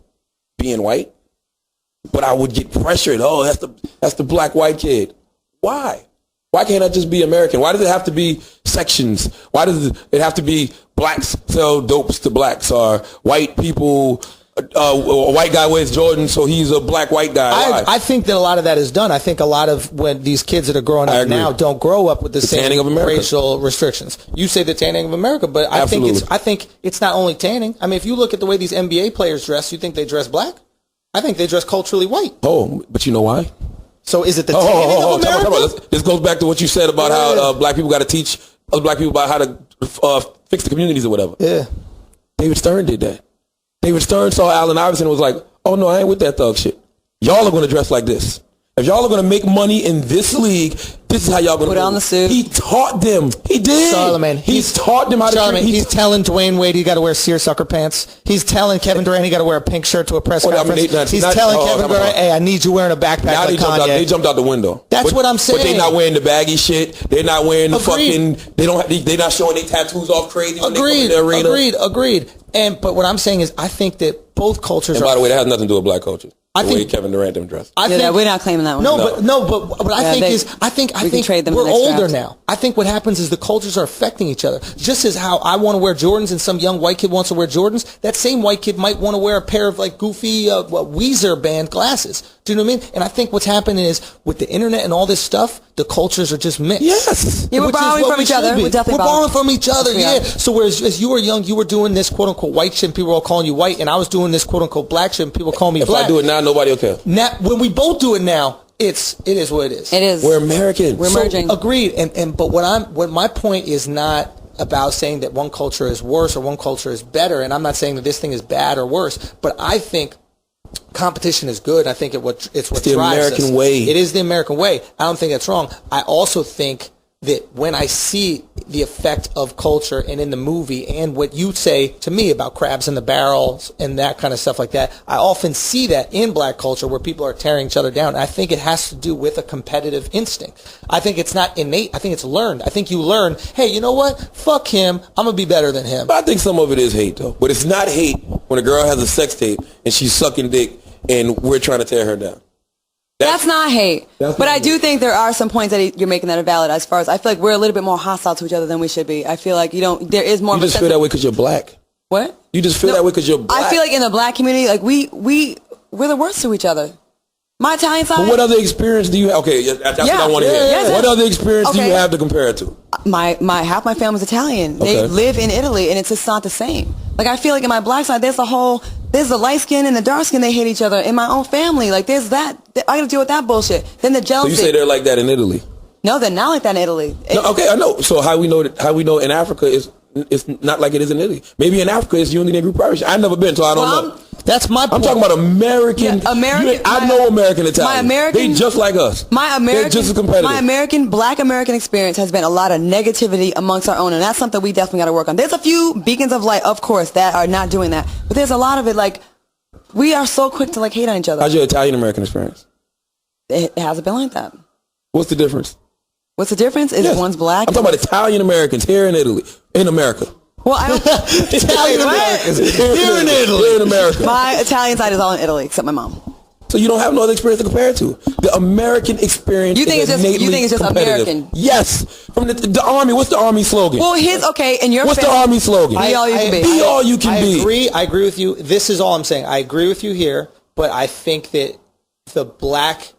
being white. But I would get pressured. Oh, that's the black white kid. Why? Why can't I just be American? Why does it have to be sections? Why does it have to be blacks sell dopes to blacks, or white people, a white guy wears Jordan, so he's a black white guy? I think that a lot of that is done. I think a lot of when these kids that are growing up now don't grow up with the same racial restrictions. You say the tanning of America, but I think it's not only tanning. I mean, if you look at the way these NBA players dress, you think they dress black? I think they dress culturally white. Oh, but you know why? So is it the tanning of America? Come on. This goes back to what you said about how black people got to teach other black people about how to fix the communities or whatever. Yeah. David Stern did that. David Stern saw Allen Iverson and was like, oh, no, I ain't with that thug shit. Y'all are going to dress like this. If y'all are going to make money in this league, this is how y'all going to put on the suit. He taught them. He did. Charlamagne. He's taught them how to treat. He's telling Dwayne Wade he got to wear seersucker pants. He's telling Kevin Durant he got to wear a pink shirt to a press conference. He's telling Kevin Durant, hey, I need you wearing a backpack now like Kanye. They jumped out the window. That's what I'm saying. But they're not wearing the baggy shit. They're not wearing the fucking. They're not showing their tattoos off crazy. Agreed. But what I'm saying is, I think that both cultures. And by the way, that has nothing to do with black culture. I think Kevin Durant them dress. We're not claiming that one. But I think we're older now. I think what happens is the cultures are affecting each other. Just as how I want to wear Jordans and some young white kid wants to wear Jordans, that same white kid might want to wear a pair of like goofy Weezer band glasses. Do you know what I mean? And I think what's happening is with the internet and all this stuff, the cultures are just mixed. Yes. Yeah, we're Which is borrowing what from we each other. should be. We're definitely We're borrowing from each other, We yeah. are. So whereas as you were young, you were doing this quote unquote white shit and people were all calling you white, and I was doing this quote unquote black shit and people calling me If black. I do it now, nobody will care. Now, when we both do it now, it is what it is. It is. We're Americans. We're merging. Agreed. But what my point is not about saying that one culture is worse or one culture is better, and I'm not saying that this thing is bad or worse, but I think competition is good. I think it's what the drives American us. way. It is the American way. I don't think that's wrong. I also think that when I see the effect of culture and in the movie and what you say to me about crabs in the barrels and that kind of stuff like that, I often see that in black culture where people are tearing each other down. I think it has to do with a competitive instinct. I think it's not innate. I think it's learned. I think you learn, hey, you know what? Fuck him. I'm going to be better than him. I think some of it is hate, though. But it's not hate when a girl has a sex tape and she's sucking dick and we're trying to tear her down. That's not hate. That's But not I do hate. think there are some points that you're making that are valid as far as I feel like we're a little bit more hostile to each other than we should be. I feel like there is more You of a just sense feel that of- way because you're black. What? You just feel that way because you're black. I feel like in the black community, like we're the worst to each other. My Italian side. But what other experience do you have? Okay, that's what I want to hear. yes, What yes. other experience do you Okay. have to compare it to? my half my family's Italian. They Okay. live in Italy, and it's just not the same. Like I feel like in my black side, there's the light skin and the dark skin. They hate each other. In my own family, like there's that. I got to deal with that bullshit. Then the So jealousy. you say they're like that in Italy? No, they're not like that in Italy. No, okay, I know. So how we know in Africa is it's not like it is in Italy. Maybe in Africa it's unity and group Irish. I've never been, so I don't know. That's my point. I'm talking about American. Yeah, American- I know American Italian. my American- They just like us. They're just as competitive. My black American experience has been a lot of negativity amongst our own, and that's something we definitely got to work on. There's a few beacons of light, of course, that are not doing that, but there's a lot of it. Like we are so quick to like hate on each other. How's your Italian American experience? It hasn't been like that. What's the difference? What's the difference? Is Yes. one's black. I'm talking about Italian Americans here in Italy, in America. Well, I don't. Italian What? Americans here in Italy. Here in America. My Italian side is all in Italy, except my mom. So you don't have no other experience to compare it to. The American experience. You think is it's just- you innately think it's just competitive. American? Yes. From the army. What's the army slogan? Well, in your What's the family, army slogan? Be all you can be. Be all you can be. I agree with you. This is all I'm saying. I agree with you here, but I think that the black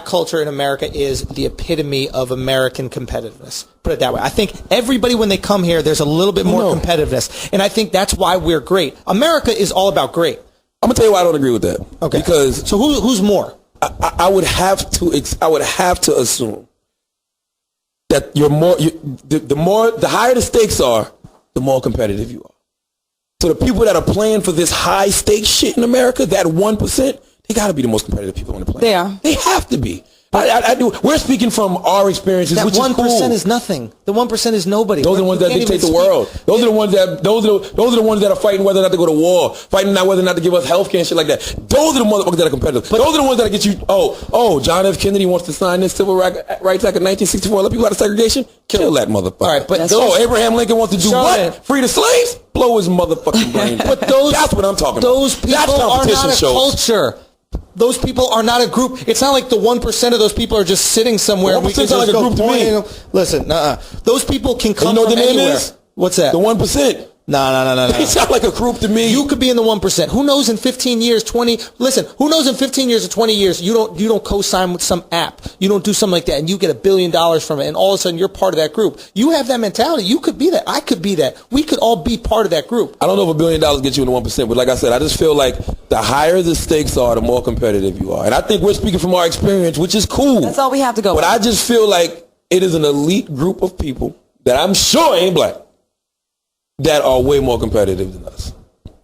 culture in America is the epitome of American competitiveness. Put it that way. I think everybody, when they come here, there's a little bit more competitiveness. And I think that's why we're great. America is all about great. I'm gonna tell you why I don't agree with that. Okay. Because So who's more? I would have to assume that the higher the stakes are, the more competitive you are. So the people that are playing for this high stakes shit in America, that 1%, they got to be the most competitive people on the planet. They are. They have to be. I do. We're speaking from our experiences, That which 1% is cool. is nothing. The 1% is nobody. Those are the ones You that can't dictate the even world. speak. Those are the ones that are fighting whether or not to go to war, fighting out whether or not to give us health care and shit like that. Those are the motherfuckers that are competitive. Those are the ones that get you. John F. Kennedy wants to sign this Civil Rights Act of 1964. Let people out of segregation. Kill that motherfucker. All right, but Abraham Lincoln wants to do Charlotte. what? Free the slaves? Blow his motherfucking brains. But that's what I'm talking about. Those people That's are competition not a shows. culture. Those people are not a group. It's not like the 1% of those people are just sitting somewhere. And we 1% can sound just like a go group to me. pointing. Listen, those people can come You know what from the name anywhere. is? What's that? The 1%. No. They sound like a group to me. You could be in the 1%. Who knows in 15 years, 20? Listen, who knows in 15 years or 20 years you don't co-sign with some app. You don't do something like that and you get $1 billion from it and all of a sudden you're part of that group. You have that mentality. You could be that. I could be that. We could all be part of that group. I don't know if $1 billion gets you in the 1%, but like I said, I just feel like the higher the stakes are, the more competitive you are. And I think we're speaking from our experience, which is cool. That's all we have to go But with. I just feel like it is an elite group of people that I'm sure ain't black that are way more competitive than us.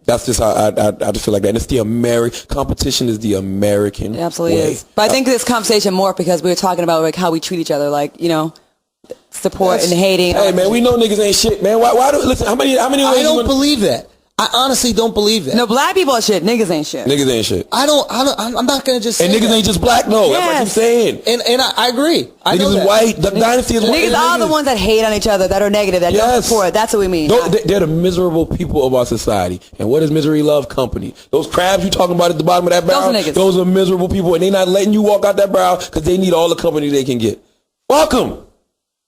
That's just how I just feel like that. And it's the competition is the American It absolutely way. is. But I think this conversation more because we were talking about like how we treat each other, like support and hating. Hey man, we know niggas ain't shit, man. Why do listen? How many? I ways you don't gonna- believe that. I honestly don't believe that. No, black people are shit. Niggas ain't shit. Niggas ain't shit. I'm not going to just say And niggas that. ain't just black. No, that's what I'm Yes. saying. And I agree. I know Niggas is that. white. The dynasty is white. Niggas are the ones that hate on each other, that are negative, that don't Yes. support. That's what we mean. They're the miserable people of our society. And what does misery love? Company. Those crabs you talking about at the bottom of that barrel, Those are niggas. those are miserable people, and they not letting you walk out that barrel because they need all the company they can get. Fuck them.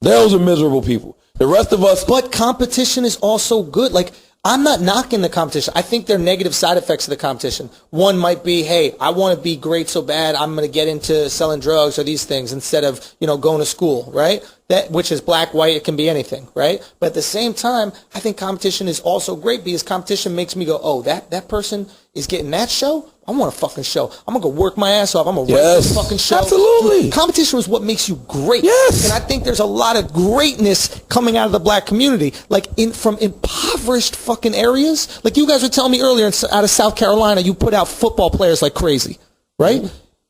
Those are miserable people. The rest of us. But competition is also good. Like, I'm not knocking the competition. I think there are negative side effects of the competition. One might be, hey, I want to be great so bad, I'm going to get into selling drugs or these things instead of, going to school, right? That, which is black, white, it can be anything, right? But at the same time, I think competition is also great because competition makes me go, oh, that person is getting that show? I want a fucking show. I'm going to go work my ass off. I'm going to write this fucking show. Absolutely. Competition is what makes you great. Yes. And I think there's a lot of greatness coming out of the black community, like from impoverished fucking areas. Like you guys were telling me earlier, out of South Carolina, you put out football players like crazy, right?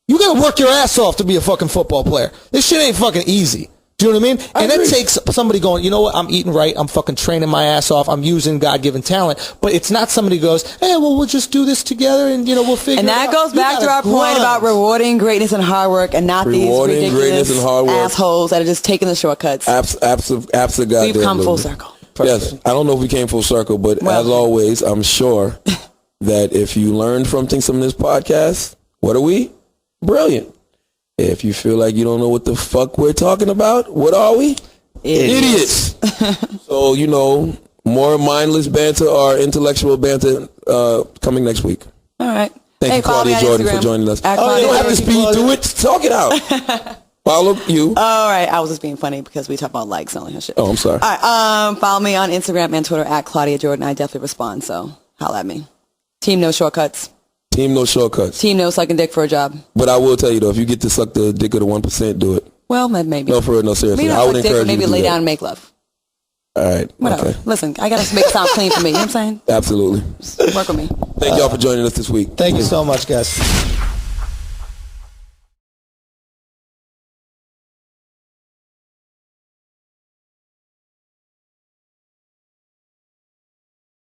You got to work your ass off to be a fucking football player. This shit ain't fucking easy. Do you know what I mean? And that takes somebody going, you know what, I'm eating right, I'm fucking training my ass off, I'm using God-given talent. But it's not somebody who goes, hey, well, we'll just do this together and, we'll figure it out. And that goes back to our point about rewarding greatness and hard work and not these ridiculous assholes that are just taking the shortcuts. Absolutely. We've come full circle. Yes. I don't know if we came full circle, but as always, I'm sure that if you learned from things from this podcast, what are we? Brilliant. If you feel like you don't know what the fuck we're talking about, what are we? Idiots. So, more mindless banter or intellectual banter coming next week. All right. Thank you, Claudia Jordan, for joining us. You don't have to speed through it. Talk it out. Follow you. All right. I was just being funny because we talk about likes and all that shit. Oh, I'm sorry. All right. Follow me on Instagram and Twitter at Claudia Jordan. I definitely respond, so holla at me. Team No Shortcuts. Team No Shortcuts. Team No Sucking Dick for a Job. But I will tell you, though, if you get to suck the dick of the 1%, do it. Well, maybe. No, for real, no, seriously. Maybe I would encourage you maybe to do lay that. down and make love. All right. Whatever. Okay. Listen, I got to make it sound clean for me. You know what I'm saying? Absolutely. Just work with me. Thank y'all for joining us this week. Thank you so much, guys.